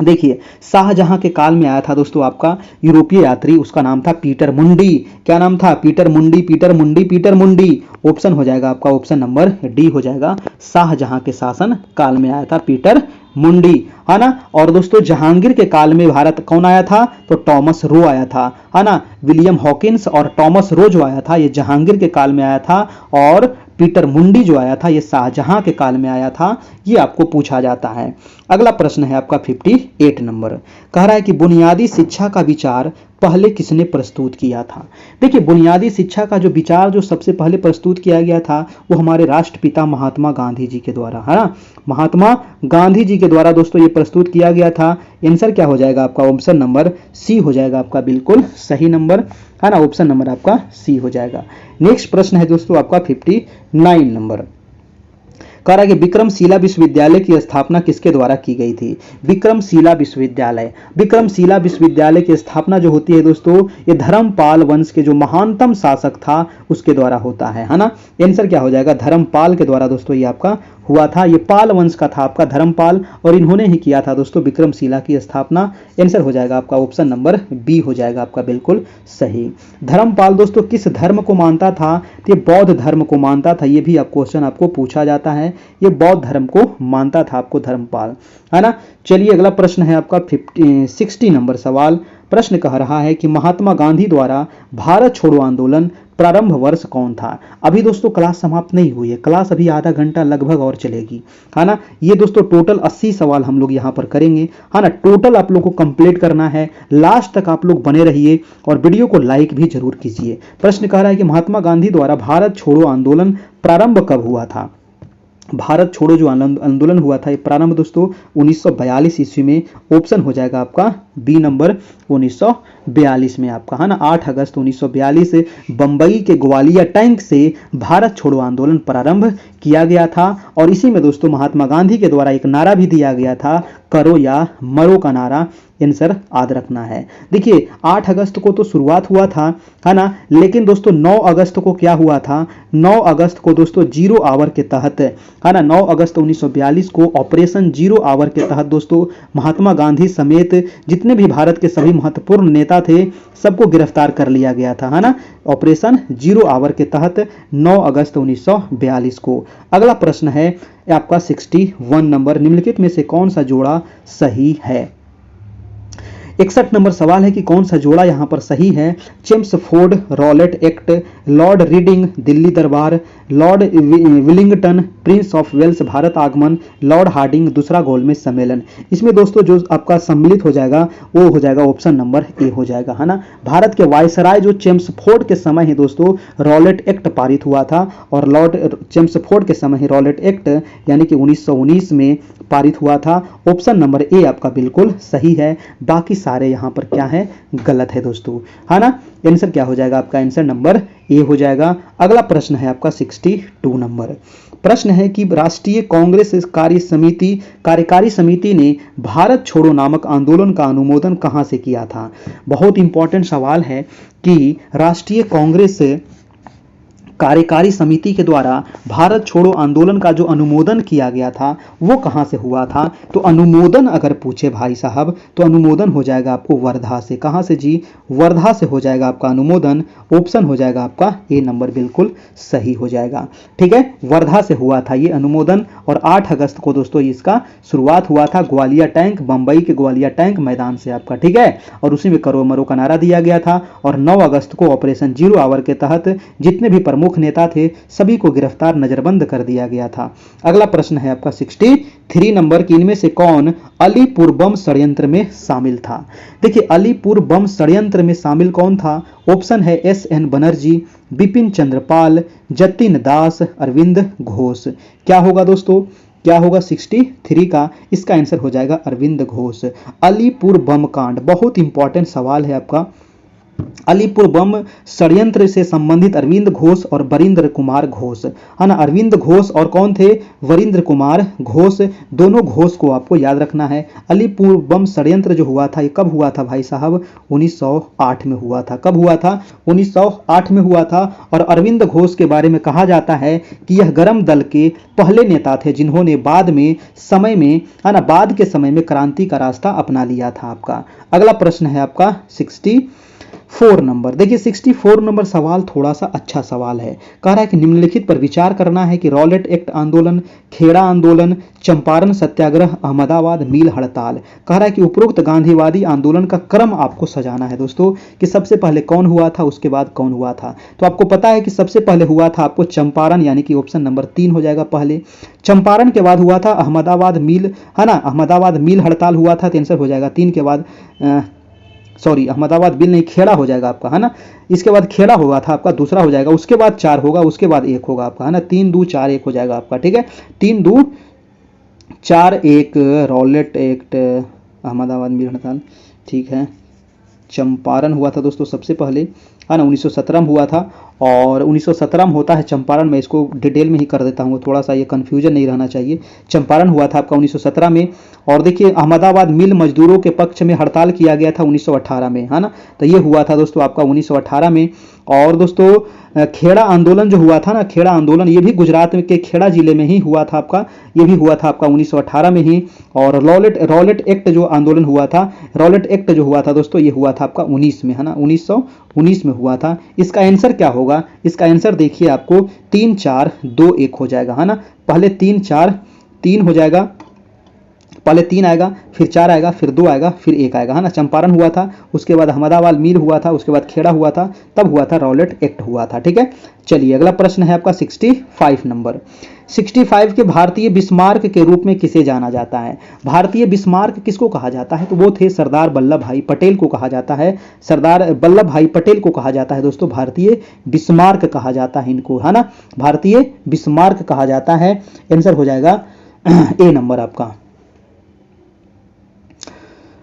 देखिए शाहजहां के काल में आया था दोस्तों आपका यूरोपीय यात्री, उसका नाम था पीटर मुंडी। क्या नाम था, पीटर मुंडी, पीटर मुंडी, पीटर मुंडी। ऑप्शन हो जाएगा आपका ऑप्शन नंबर डी हो जाएगा, शाहजहां के शासन काल में आया था पीटर मुंडी, है ना। और दोस्तों जहांगीर के काल में भारत कौन आया था, तो टॉमस रो आया था, है ना। विलियम हॉकिंस और टॉमस रो जो आया था ये जहांगीर के काल में आया था, और पीटर मुंडी जो आया था ये शाहजहां के काल में आया था, ये आपको पूछा जाता है। अगला प्रश्न है आपका 58 नंबर, कह रहा है कि बुनियादी शिक्षा का विचार पहले किसने प्रस्तुत किया था। देखिए बुनियादी शिक्षा का जो विचार जो सबसे पहले प्रस्तुत किया गया था वो हमारे राष्ट्रपिता महात्मा गांधी जी के द्वारा, है ना, महात्मा गांधी जी के द्वारा दोस्तों ये प्रस्तुत किया गया था। आंसर क्या हो जाएगा आपका, ऑप्शन नंबर सी हो जाएगा आपका बिल्कुल सही नंबर, है ना, ऑप्शन नंबर आपका सी हो जाएगा। नेक्स्ट प्रश्न है दोस्तों आपका 59 नंबर, कह रहा है कि विक्रमशिला विश्वविद्यालय की स्थापना किसके द्वारा की गई थी। विक्रमशिला विश्वविद्यालय, विक्रमशिला विश्वविद्यालय की स्थापना जो होती है दोस्तों ये धर्मपाल वंश के जो महानतम शासक था उसके द्वारा होता है ना। आंसर क्या हो जाएगा, धर्मपाल के द्वारा दोस्तों ये आपका हुआ था। ये पाल वंश का था आपका धर्मपाल, और इन्होंने ही किया था दोस्तों विक्रमशिला की स्थापना। आंसर हो जाएगा आपका ऑप्शन नंबर बी हो जाएगा आपका बिल्कुल सही। धर्मपाल दोस्तों किस धर्म को मानता था, तो ये बौद्ध धर्म को मानता था। ये भी आप क्वेश्चन आपको पूछा जाता है, ये बौद्ध धर्म को मानता था आपको धर्मपाल, है ना। चलिए अगला प्रश्न है आपका 60 नंबर सवाल। प्रश्न कह रहा है कि महात्मा गांधी द्वारा भारत छोड़ो आंदोलन प्रारंभ वर्ष कौन था। अभी दोस्तों क्लास समाप्त नहीं हुई है, क्लास अभी आधा घंटा लगभग और चलेगी, है ना। ये दोस्तों टोटल 80 सवाल हम लोग यहाँ पर करेंगे, है ना। टोटल आप लोग को कंप्लीट करना है, लास्ट तक आप लोग बने रहिए और वीडियो को लाइक भी जरूर कीजिए। प्रश्न कह रहा है कि महात्मा गांधी द्वारा भारत छोड़ो आंदोलन प्रारंभ कब हुआ था। भारत छोड़ो जो आंदोलन हुआ था ये प्रारंभ दोस्तों 1942 ईस्वी में। ऑप्शन हो जाएगा आपका बी नंबर 1942 में आपका, है ना। 8 अगस्त 1942 बंबई के ग्वालियर टैंक से भारत छोड़ो आंदोलन प्रारंभ किया गया था। और इसी में दोस्तों महात्मा गांधी के द्वारा एक नारा भी दिया गया था, करो या मरो का नारा। आंसर याद रखना है। देखिए 8 अगस्त को तो शुरुआत हुआ था, है ना, लेकिन दोस्तों 9 अगस्त को क्या हुआ था, 9 अगस्त को दोस्तों 0 आवर के तहत, है ना, 9 अगस्त 1942 को ऑपरेशन 0 आवर के तहत दोस्तों महात्मा गांधी समेत जितने भी भारत के सभी महत्वपूर्ण नेता थे सबको गिरफ्तार कर लिया गया था, है ना, ऑपरेशन 0 आवर के तहत 9 अगस्त 1942 को। अगला प्रश्न है आपका 61 नंबर, निम्नलिखित में से कौन सा जोड़ा सही है। 61 नंबर सवाल है कि कौन सा जोड़ा यहां पर सही है। Chelmsford Rowlatt Act, Lord Reading Delhi Durbar, Lord Willingdon Prince of Wales Bharat आगमन, लॉर्ड हार्डिंग दूसरा गोलमेज सम्मेलन। इसमें दोस्तों जो आपका सम्मिलित हो जाएगा वो हो जाएगा ऑप्शन नंबर ए हो जाएगा, है ना। भारत के वायसराय जो चेम्सफोर्ड के समय ही दोस्तों रॉलेट एक्ट पारित हुआ था, और लॉर्ड चेम्सफोर्ड के समय ही रॉलेट एक्ट यानी कि 1919 में पारित हुआ था। ऑप्शन नंबर ए आपका बिल्कुल सही है, बाकी सारे यहां पर क्या है, गलत है दोस्तों, है ना। आंसर क्या हो जाएगा आपका, आंसर नंबर ए हो जाएगा। अगला प्रश्न है आपका 62 नंबर। प्रश्न है कि राष्ट्रीय कांग्रेस कार्यकारी समिति ने भारत छोड़ो नामक आंदोलन का अनुमोदन कहां से किया था। बहुत इंपॉर्टेंट सवाल है कि राष्ट्रीय कांग्रेस कार्यकारी समिति के द्वारा भारत छोड़ो आंदोलन का जो अनुमोदन किया गया था वो कहां से हुआ था। तो अनुमोदन अगर पूछे भाई साहब तो अनुमोदन हो जाएगा आपको वर्धा से। कहां से जी, वर्धा से हो जाएगा आपका अनुमोदन। ऑप्शन हो जाएगा आपका ए नंबर बिल्कुल सही हो जाएगा, ठीक है। वर्धा से हुआ था ये अनुमोदन, और 8 अगस्त को दोस्तों इसका शुरुआत हुआ था ग्वालियर टैंक, बंबई के ग्वालियर टैंक मैदान से आपका, ठीक है। और उसी में करो मरो का नारा दिया गया था, और 9 अगस्त को ऑपरेशन 0 आवर के तहत जितने भी प्रमुख नेता थे सभी को गिरफ्तार नजरबंद कर दिया गया था। अगला प्रश्न है आपका 63 नंबर की इनमें से कौन अलीपुर बम षड्यंत्र में शामिल था। देखिए अलीपुर बम षड्यंत्र में शामिल कौन था। ऑप्शन है एस.एन. बनर्जी, बिपिन चंद्रपाल, जतिन दास, अरविंद घोष। क्या होगा दोस्तों, क्या होगा 63 का, इसका आंसर हो जाएगा अरविंद घोष। अलीपुर बम कांड बहुत इंपॉर्टेंट सवाल है आपका। अलीपुर बम षड्यंत्र से संबंधित अरविंद घोष और वरिंद्र कुमार घोष, है ना। अरविंद घोष और कौन थे, वरिंद्र कुमार घोष। दोनों घोष को आपको याद रखना है। अलीपुर बम षड्यंत्र जो हुआ था ये कब हुआ था भाई साहब, 1908 में हुआ था। कब हुआ था, 1908 में हुआ था। और अरविंद घोष के बारे में कहा जाता है कि यह गरम दल के पहले नेता थे जिन्होंने बाद के समय में क्रांति का रास्ता अपना लिया था आपका। अगला प्रश्न है आपका 64 नंबर, देखिए 64 नंबर सवाल थोड़ा सा अच्छा सवाल है। कह रहा है कि निम्नलिखित पर विचार करना है कि रॉलेट एक्ट आंदोलन, खेड़ा आंदोलन, चंपारण सत्याग्रह, अहमदाबाद मिल हड़ताल। कह रहा है कि उपरोक्त गांधीवादी आंदोलन का क्रम आपको सजाना है दोस्तों, कि सबसे पहले कौन हुआ था, उसके बाद कौन हुआ था। तो आपको पता है कि सबसे पहले हुआ था आपको चंपारण, यानी कि ऑप्शन नंबर 3 हो जाएगा पहले। चंपारण के बाद हुआ था अहमदाबाद मिल, है ना, अहमदाबाद मिल हड़ताल हुआ था, तो आंसर हो जाएगा 3 के बाद सॉरी अहमदाबाद बिल नहीं, खेड़ा हो जाएगा आपका, है ना। इसके बाद खेड़ा हुआ था आपका, दूसरा हो जाएगा, उसके बाद 4 होगा, उसके बाद 1 होगा आपका, है ना। 3 2 4 1 हो जाएगा आपका, ठीक है। 3 2 4 1 रॉलेट एक्ट, अहमदाबाद मिल हड़ताल, ठीक है। चंपारण हुआ था दोस्तों सबसे पहले, है ना, 1917 में हुआ था। और 1917 में होता है चंपारण, में इसको डिटेल में ही कर देता हूँ, थोड़ा सा ये कन्फ्यूजन नहीं रहना चाहिए। चंपारण हुआ था आपका 1917 में। और देखिए अहमदाबाद मिल मजदूरों के पक्ष में हड़ताल किया गया था 1918 में, है ना। तो ये हुआ था दोस्तों आपका 1918 में। और दोस्तों खेड़ा आंदोलन जो हुआ था ना, खेड़ा आंदोलन, ये भी गुजरात के खेड़ा जिले में ही हुआ था आपका, ये भी हुआ था आपका 1918 में ही। और रॉलेट एक्ट जो आंदोलन हुआ था, रॉलेट एक्ट जो हुआ था दोस्तों, ये हुआ था आपका 19 में, है ना, 1919 में हुआ था। इसका आंसर क्या होगा, इसका आंसर देखिए आपको 3 4 2 1 हो जाएगा, है ना। पहले 3 4 3 हो जाएगा, पहले 3 आएगा, फिर 4 आएगा, फिर 2 आएगा, फिर 1 आएगा, है ना। चंपारण हुआ था, उसके बाद अहमदाबाद मिल हुआ था, उसके बाद खेड़ा हुआ था, तब हुआ था रॉलेट एक्ट हुआ था, ठीक है। चलिए अगला प्रश्न है आपका 65 नंबर। 65 के भारतीय बिस्मार्क के रूप में किसे जाना जाता है। भारतीय बिस्मार्क किसको कहा जाता है, तो वो थे सरदार वल्लभ भाई पटेल को कहा जाता है। सरदार वल्लभ भाई पटेल को कहा जाता है दोस्तों भारतीय बिस्मार्क कहा जाता है इनको, है ना। भारतीय बिस्मार्क कहा जाता है। आंसर हो जाएगा ए नंबर आपका।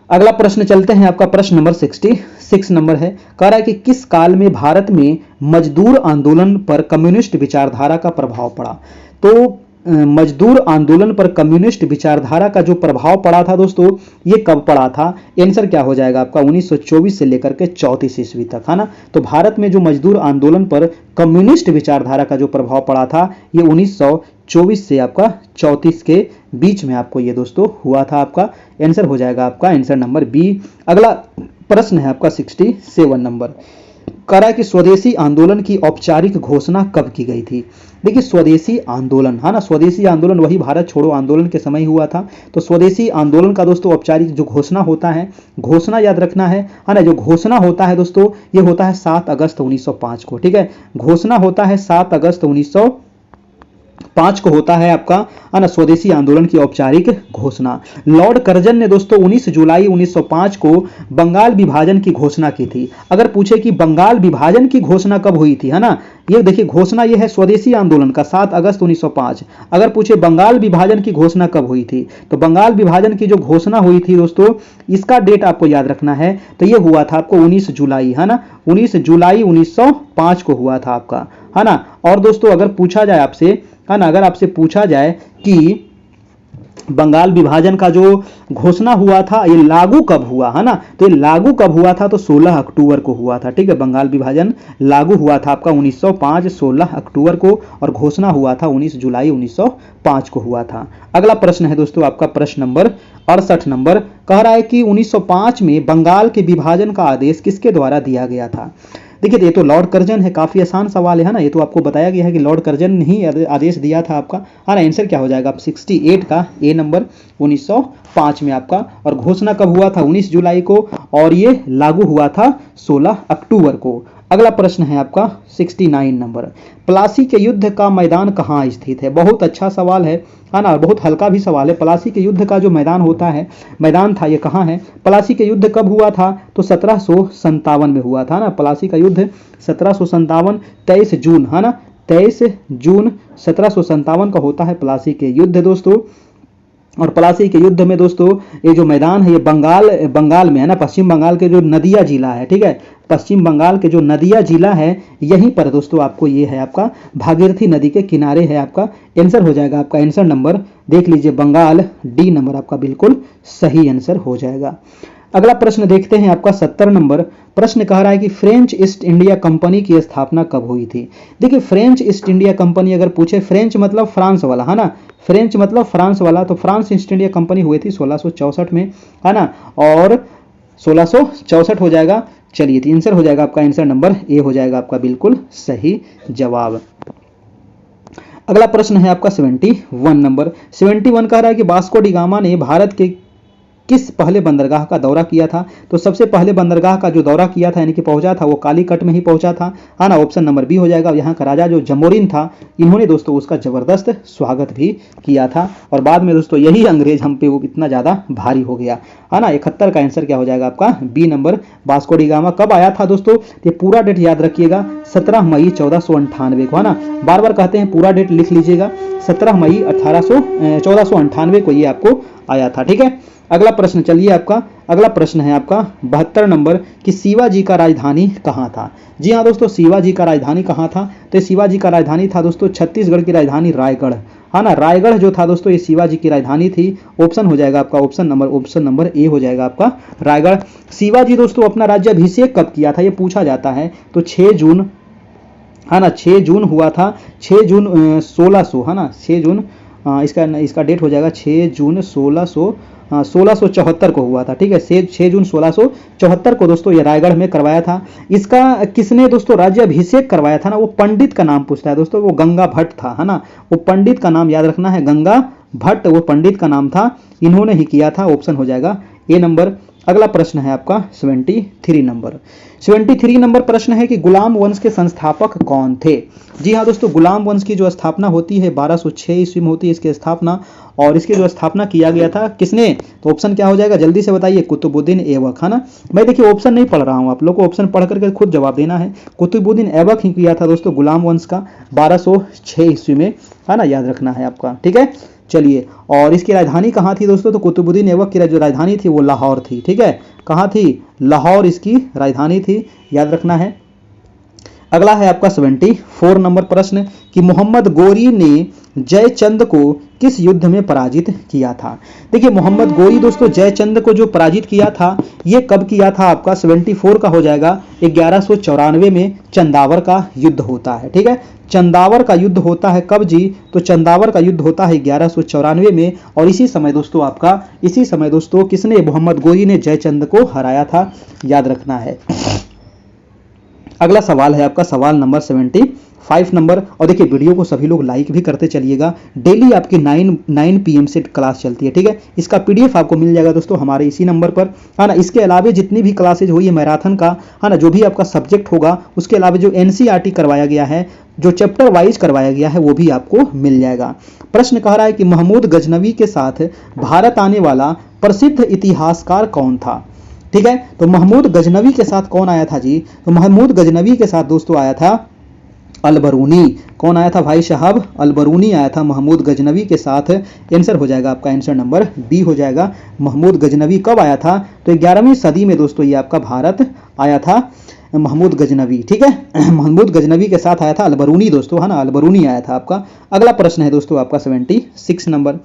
अगला प्रश्न चलते हैं, आपका प्रश्न नंबर 66 नंबर है। कह रहा है कि किस काल में भारत में मजदूर आंदोलन पर कम्युनिस्ट विचारधारा का प्रभाव पड़ा। तो मजदूर आंदोलन पर कम्युनिस्ट विचारधारा का जो प्रभाव पड़ा था दोस्तों, ये कब पड़ा था। आंसर क्या हो जाएगा आपका 1924 से लेकर के 34 ईस्वी तक, है ना। तो भारत में जो मजदूर आंदोलन पर कम्युनिस्ट विचारधारा का जो प्रभाव पड़ा था, ये 1924 से आपका 34 के बीच में आपको ये दोस्तों हुआ था। आपका आंसर हो जाएगा आपका आंसर नंबर बी। अगला प्रश्न है आपका 67 नंबर। कह रहा है कि स्वदेशी आंदोलन की औपचारिक घोषणा कब की गई थी। देखिए स्वदेशी आंदोलन, है ना, स्वदेशी आंदोलन वही भारत छोड़ो आंदोलन के समय हुआ था। तो स्वदेशी आंदोलन का दोस्तों औपचारिक जो घोषणा होता है, घोषणा याद रखना है ना, जो घोषणा होता है दोस्तों, ये होता है 7 अगस्त 1905 को, ठीक है। घोषणा होता है 7 अगस्त 1905 को होता है आपका, है ना, स्वदेशी आंदोलन की औपचारिक घोषणा। लॉर्ड कर्जन ने दोस्तों 19 जुलाई 1905 को बंगाल विभाजन की घोषणा की थी। अगर पूछे कि बंगाल विभाजन की घोषणा कब हुई थी, है ना, ये देखिए घोषणा ये है स्वदेशी आंदोलन का 7 अगस्त 1905। अगर पूछे बंगाल विभाजन की घोषणा कब हुई थी, तो बंगाल विभाजन की जो घोषणा हुई थी दोस्तों, इसका डेट आपको याद रखना है। तो ये हुआ था आपको 19 जुलाई, है ना, 19 जुलाई 1905 को हुआ था आपका, है ना। और दोस्तों अगर पूछा जाए आपसे, है ना, अगर आपसे पूछा जाए कि बंगाल विभाजन का जो घोषणा हुआ था ये लागू कब हुआ, है ना, तो ये लागू कब हुआ था, तो 16 अक्टूबर को हुआ था, ठीक है। बंगाल विभाजन लागू हुआ था आपका 1905 16 अक्टूबर को, और घोषणा हुआ था 19 जुलाई 1905 को हुआ था। अगला प्रश्न है दोस्तों आपका प्रश्न नंबर 68 नंबर। कह रहा है कि 1905 में बंगाल के विभाजन का आदेश किसके द्वारा दिया गया था। देखिए ये तो लॉर्ड कर्जन है, काफी आसान सवाल है ना, ये तो आपको बताया गया है कि लॉर्ड कर्जन ने ही आदेश दिया था आपका, है ना। आंसर क्या हो जाएगा 68 का ए नंबर 1905 में आपका। और घोषणा कब हुआ था 19 जुलाई को, और ये लागू हुआ था 16 अक्टूबर को। अगला प्रश्न है आपका 69 नंबर। प्लासी के युद्ध का मैदान कहाँ स्थित है। बहुत अच्छा सवाल है ना, बहुत हल्का भी सवाल है। प्लासी के युद्ध का जो मैदान होता है, मैदान था, ये कहाँ है। प्लासी के युद्ध कब हुआ था, तो 1757 में हुआ था ना। प्लासी का युद्ध 1757 23 जून, है ना, 23 जून 1757 का होता है प्लासी के युद्ध दोस्तों। और प्लासी के युद्ध में दोस्तों ये जो मैदान है ये बंगाल में है ना, पश्चिम बंगाल के जो नदिया जिला है, ठीक है, पश्चिम बंगाल के जो नदिया जिला है यहीं पर दोस्तों आपको ये है आपका भागीरथी नदी के किनारे है आपका। आंसर हो जाएगा आपका आंसर नंबर देख लीजिए बंगाल, डी नंबर आपका बिल्कुल सही आंसर हो जाएगा। अगला प्रश्न देखते हैं आपका 70 नंबर। प्रश्न कह रहा है कि फ्रेंच ईस्ट इंडिया कंपनी की स्थापना कब हुई थी। देखिए फ्रेंच ईस्ट इंडिया कंपनी अगर पूछे, फ्रेंच मतलब फ्रांस वाला, है ना, फ्रेंच मतलब फ्रांस वाला, तो फ्रांस ईस्ट इंडिया कंपनी हुई थी 1664 में, है ना। और 1664 हो जाएगा। चलिए तो आंसर हो जाएगा आपका, आंसर नंबर ए हो जाएगा आपका बिल्कुल सही जवाब। अगला प्रश्न है आपका 71 नंबर। 71 कह रहा है कि वास्को डी गामा ने भारत के किस पहले बंदरगाह का दौरा किया था? तो सबसे पहले बंदरगाह का जो दौरा किया था यानी कि पहुंचा था वो कालीकट में ही पहुंचा था, है ना। ऑप्शन नंबर बी हो जाएगा। यहाँ का राजा जो जमोरिन था, इन्होंने दोस्तों उसका जबरदस्त स्वागत भी किया था। और बाद में दोस्तों यही अंग्रेज हम पे वो इतना ज्यादा भारी हो गया, है ना। 71 का आंसर क्या हो जाएगा आपका, B number. Vasco da Gama कब आया था दोस्तों? ये पूरा डेट याद रखिएगा, 17 मई 1498 को, है ना। बार बार कहते हैं पूरा डेट लिख लीजिएगा, 17 मई 1498 को ये आपको आया था, ठीक है। अगला प्रश्न चलिए आपका, अगला प्रश्न है आपका 72 नंबर कि शिवाजी का राजधानी कहाँ था? जी हाँ दोस्तों, शिवाजी का राजधानी कहाँ था? तो शिवाजी का राजधानी था दोस्तों छत्तीसगढ़ की राजधानी रायगढ़, है ना। रायगढ़ जो था दोस्तों ये शिवाजी की राजधानी थी। ऑप्शन हो जाएगा आपका ऑप्शन नंबर ए हो जाएगा आपका रायगढ़। शिवाजी दोस्तों अपना राज्याभिषेक कब किया था ये पूछा जाता है, तो 6 जून, है ना, 6 जून हुआ था, 6 जून 1600, है ना, 6 जून इसका डेट हो जाएगा 6 जून 1674 को हुआ था, ठीक है। 6 जून 1674 को दोस्तों ये रायगढ़ में करवाया था। इसका किसने दोस्तों राज्याभिषेक करवाया था ना, वो पंडित का नाम पूछता है दोस्तों, वो गंगा भट्ट था, है ना। वो पंडित का नाम याद रखना है, गंगा भट्ट वो पंडित का नाम था, इन्होंने ही किया था। ऑप्शन हो जाएगा ए नंबर। अगला प्रश्न है आपका 73 नंबर। 73 नंबर प्रश्न है कि गुलाम वंश के संस्थापक कौन थे? जी हाँ दोस्तों, गुलाम वंश की जो स्थापना होती है 1206 ईस्वी में होती है इसकी स्थापना, और इसकी जो स्थापना किया गया था किसने? तो ऑप्शन क्या हो जाएगा जल्दी से बताइए, कुतुबुद्दीन ऐबक, है ना। मैं देखिए ऑप्शन नहीं पढ़ रहा हूँ, आप लोग को ऑप्शन पढ़ करके खुद जवाब देना है। कुतुबुद्दीन ऐबक ही किया था दोस्तों गुलाम वंश का 1206 ईस्वी में, है ना, याद रखना है आपका, ठीक है। चलिए, और इसकी राजधानी कहाँ थी दोस्तों? तो कुतुबुद्दीन ऐबक की जो राजधानी थी वो लाहौर थी, ठीक है। कहाँ थी? लाहौर इसकी राजधानी थी, याद रखना है। अगला है आपका 74 नंबर प्रश्न कि मोहम्मद गोरी ने जयचंद को किस युद्ध में पराजित किया था? देखिए मोहम्मद गोरी दोस्तों जयचंद को जो पराजित किया था ये कब किया था आपका? 74 का हो जाएगा 1194 में चंदावर का युद्ध होता है, ठीक है। चंदावर का युद्ध होता है कब जी? तो चंदावर का युद्ध होता है 1194 में, और इसी समय दोस्तों किसने, मोहम्मद गोरी ने जयचंद को हराया था, याद रखना है। अगला सवाल है आपका सवाल नंबर 75 नंबर। और देखिए वीडियो को सभी लोग लाइक भी करते चलिएगा। डेली आपकी 9 PM से क्लास चलती है, ठीक है। इसका PDF आपको मिल जाएगा दोस्तों हमारे इसी नंबर पर, है ना। इसके अलावा जितनी भी क्लासेज हुई है मैराथन का, है ना, जो भी आपका सब्जेक्ट होगा उसके अलावा जो NCERT करवाया गया है, जो चैप्टर वाइज करवाया गया है वो भी आपको मिल जाएगा। प्रश्न कह रहा है कि महमूद गजनवी के साथ भारत आने वाला प्रसिद्ध इतिहासकार कौन था? ठीक है, तो महमूद गजनवी के साथ कौन आया था जी? तो महमूद गजनवी के साथ दोस्तों आया था अलबरूनी। कौन आया था भाई साहब? अलबरूनी आया था महमूद गजनवी के साथ। आंसर हो जाएगा आपका आंसर नंबर बी हो जाएगा। महमूद गजनवी कब आया था? तो 11वीं सदी में दोस्तों ये आपका भारत आया था महमूद गजनवी, ठीक है। महमूद गजनवी के साथ आया था अलबरूनी दोस्तों, है ना, अलबरूनी आया था आपका। अगला प्रश्न है दोस्तों आपका 76 नंबर।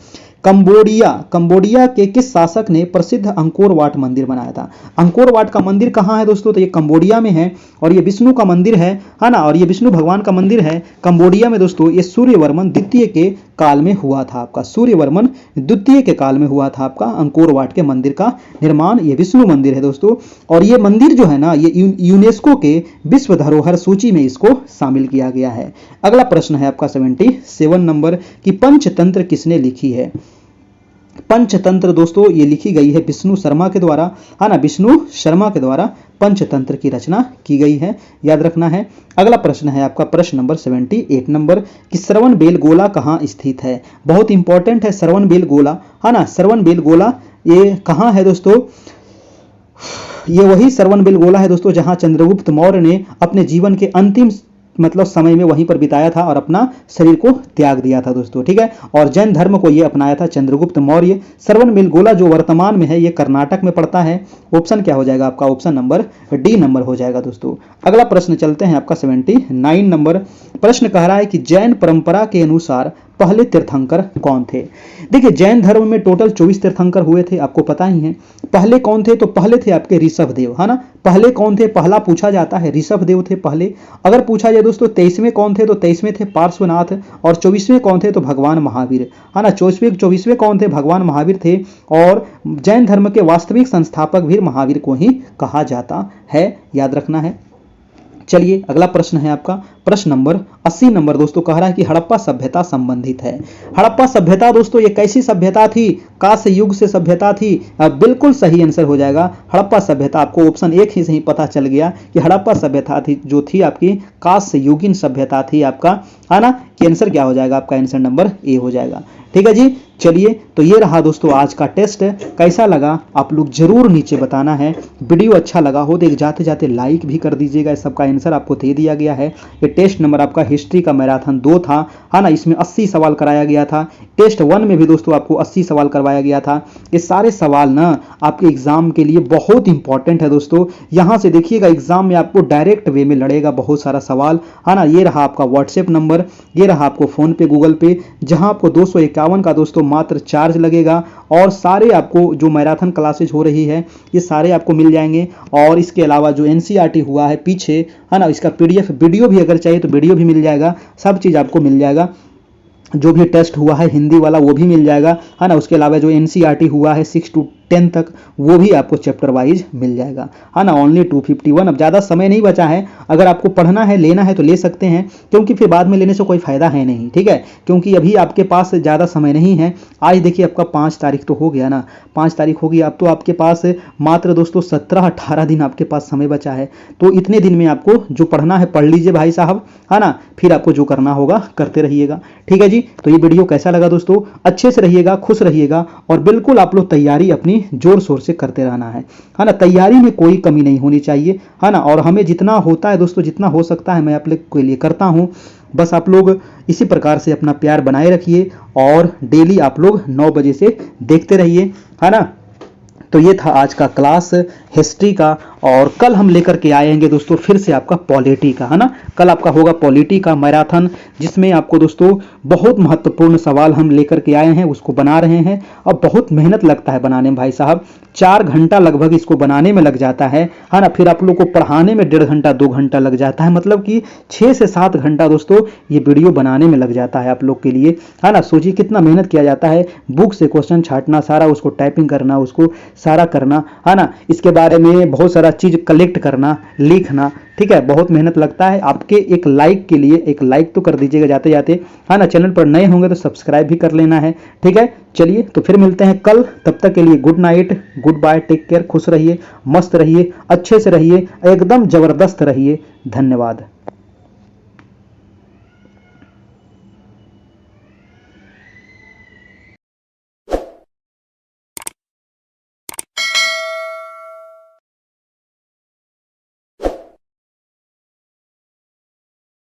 कंबोडिया के किस शासक ने प्रसिद्ध अंकोर वाट मंदिर बनाया था? अंकोर वाट का मंदिर कहाँ है दोस्तों? तो ये कंबोडिया में है, और ये विष्णु का मंदिर है ना, और ये विष्णु भगवान का मंदिर है कंबोडिया में दोस्तों। ये सूर्यवर्मन द्वितीय के काल में हुआ था आपका, सूर्यवर्मन द्वितीय के काल में हुआ था आपका अंकोर वाट के मंदिर का निर्माण। ये विष्णु मंदिर है दोस्तों, और ये मंदिर जो है ना ये यूनेस्को के विश्व धरोहर सूची में इसको शामिल किया गया है। अगला प्रश्न है आपका 77 नंबर कि पंचतंत्र किसने लिखी है? पंचतंत्र दोस्तों ये लिखी गई है विष्णु शर्मा के द्वारा, है ना, विष्णु शर्मा के द्वारा पंचतंत्र की रचना की गई है, याद रखना है। अगला प्रश्न है आपका प्रश्न नंबर 78 नंबर कि श्रवणबेलगोला कहाँ स्थित है? बहुत इंपॉर्टेंट है श्रवणबेलगोला, है ना। श्रवणबेलगोला ये कहाँ है दोस्तों? ये वही श्रवणबेलगोला है दोस्तों जहां चंद्रगुप्त मौर्य ने अपने जीवन के अंतिम समय में वहीं पर बिताया था और अपना शरीर को त्याग दिया था दोस्तों, ठीक है। और जैन धर्म को ये अपनाया था चंद्रगुप्त मौर्य। श्रवणबेलगोला जो वर्तमान में है ये कर्नाटक में पड़ता है। ऑप्शन क्या हो जाएगा आपका? ऑप्शन नंबर डी नंबर हो जाएगा दोस्तों। अगला प्रश्न चलते हैं आपका 79 नंबर। प्रश्न कह रहा है कि जैन परंपरा के अनुसार पहले तीर्थंकर कौन थे? देखिए जैन धर्म में टोटल 24 तीर्थंकर हुए थे, आपको पता ही है। पहले कौन थे? तो पहले थे आपके ऋषभ देव, है ना। पहले कौन थे? पहला पूछा जाता है ऋषभ देव थे पहले। अगर पूछा जाए दोस्तों 23वें कौन थे? तो 23वें थे पार्श्वनाथ। और 24वें कौन थे? तो भगवान महावीर, है ना। 24वें कौन थे? भगवान महावीर थे। और जैन धर्म के वास्तविक संस्थापक भी महावीर को ही कहा जाता है, याद रखना है। चलिए अगला प्रश्न है आपका, प्रश्न नंबर 80 नंबर दोस्तों कह रहा है कि हड़प्पा सभ्यता संबंधित है। हड़प्पा सभ्यता दोस्तों ये कैसी सभ्यता थी? कांस्य युग से सभ्यता थी। बिल्कुल सही आंसर हो जाएगा हड़प्पा सभ्यता। आपको ऑप्शन एक ही सही पता चल गया कि हड़प्पा सभ्यता थी जो थी आपकी कांस्य युगीन सभ्यता थी आपका, है ना। कि आंसर क्या हो जाएगा आपका? आंसर नंबर ए हो जाएगा। ठीक है जी। चलिए तो ये रहा दोस्तों आज का टेस्ट। कैसा लगा आप लोग जरूर नीचे बताना है। वीडियो अच्छा लगा हो तो जाते जाते लाइक भी कर दीजिएगा। सबका आंसर आपको दे दिया गया है। ये टेस्ट नंबर आपका हिस्ट्री का मैराथन 2 था, है ना। इसमें 80 सवाल कराया गया था। टेस्ट 1 में भी दोस्तों आपको 80 सवाल करवाया गया था। ये सारे सवाल ना आपके एग्जाम के लिए बहुत इंपॉर्टेंट है दोस्तों। यहाँ से देखिएगा एग्जाम में आपको डायरेक्ट वे में लड़ेगा बहुत सारा सवाल, है ना। ये रहा आपका व्हाट्सएप नंबर, ये रहा आपको फोन पे गूगल पे, जहां आपको 251 का दोस्तों मात्र चार्ज लगेगा। और सारे आपको जो मैराथन क्लासेज हो रही है ये सारे आपको मिल जाएंगे। और इसके अलावा जो एनसीईआरटी हुआ है पीछे, है ना, इसका पीडीएफ वीडियो भी अगर चाहिए तो वीडियो भी मिल जाएगा। सब चीज़ आपको मिल जाएगा। जो भी टेस्ट हुआ है हिंदी वाला वो भी मिल जाएगा, है ना। उसके अलावा जो एनसीईआरटी हुआ है 6 to 10 तक वो भी आपको चैप्टर वाइज मिल जाएगा, है ना। ओनली 251। अब ज़्यादा समय नहीं बचा है। अगर आपको पढ़ना है लेना है तो ले सकते हैं, क्योंकि फिर बाद में लेने से कोई फायदा है नहीं, ठीक है। क्योंकि अभी आपके पास ज़्यादा समय नहीं है। आज देखिए आपका 5 तारीख तो हो गया ना, 5 तारीख हो गई। अब तो आपके पास मात्र दोस्तों 17-18 दिन आपके पास समय बचा है। तो इतने दिन में आपको जो पढ़ना है पढ़ लीजिए भाई साहब, है ना। फिर आपको जो करना होगा करते रहिएगा, ठीक है जी। तो ये वीडियो कैसा लगा दोस्तों? अच्छे से रहिएगा, खुश रहिएगा और बिल्कुल आप लोग तैयारी अपनी जोर शोर से करते रहना है ना। तैयारी में कोई कमी नहीं होनी चाहिए, है ना। और हमें जितना होता है दोस्तों, जितना हो सकता है मैं आप लोग के लिए करता हूं। बस आप लोग इसी प्रकार से अपना प्यार बनाए रखिए और डेली आप लोग 9 बजे से देखते रहिए, है ना। तो ये था आज का क्लास हिस्ट्री का। और कल हम लेकर के आएंगे दोस्तों फिर से आपका पॉलिटी का, है ना। कल आपका होगा पॉलिटी का मैराथन, जिसमें आपको दोस्तों बहुत महत्वपूर्ण सवाल हम लेकर के आए हैं, उसको बना रहे हैं। अब बहुत मेहनत लगता है बनाने में भाई साहब, 4 घंटा लगभग इसको बनाने में लग जाता है ना। फिर आप लोग को पढ़ाने में 1.5 घंटा 2 घंटा लग जाता है। मतलब कि 6 से 7 घंटा दोस्तों ये वीडियो बनाने में लग जाता है आप लोग के लिए, है ना। सोचिए कितना मेहनत किया जाता है। बुक से क्वेश्चन छांटना, सारा उसको टाइपिंग करना, उसको सारा करना, है ना। इसके बारे में बहुत सारा चीज कलेक्ट करना, लिखना, ठीक है। बहुत मेहनत लगता है। आपके एक लाइक के लिए एक लाइक तो कर दीजिएगा जाते जाते, है ना। चैनल पर नए होंगे तो सब्सक्राइब भी कर लेना है, ठीक है। चलिए तो फिर मिलते हैं कल, तब तक के लिए good night, good bye, take care, खुश रहिए, मस्त रहिए, अच्छे से रहिए, एकदम जबरदस्त रहिए। धन्यवाद।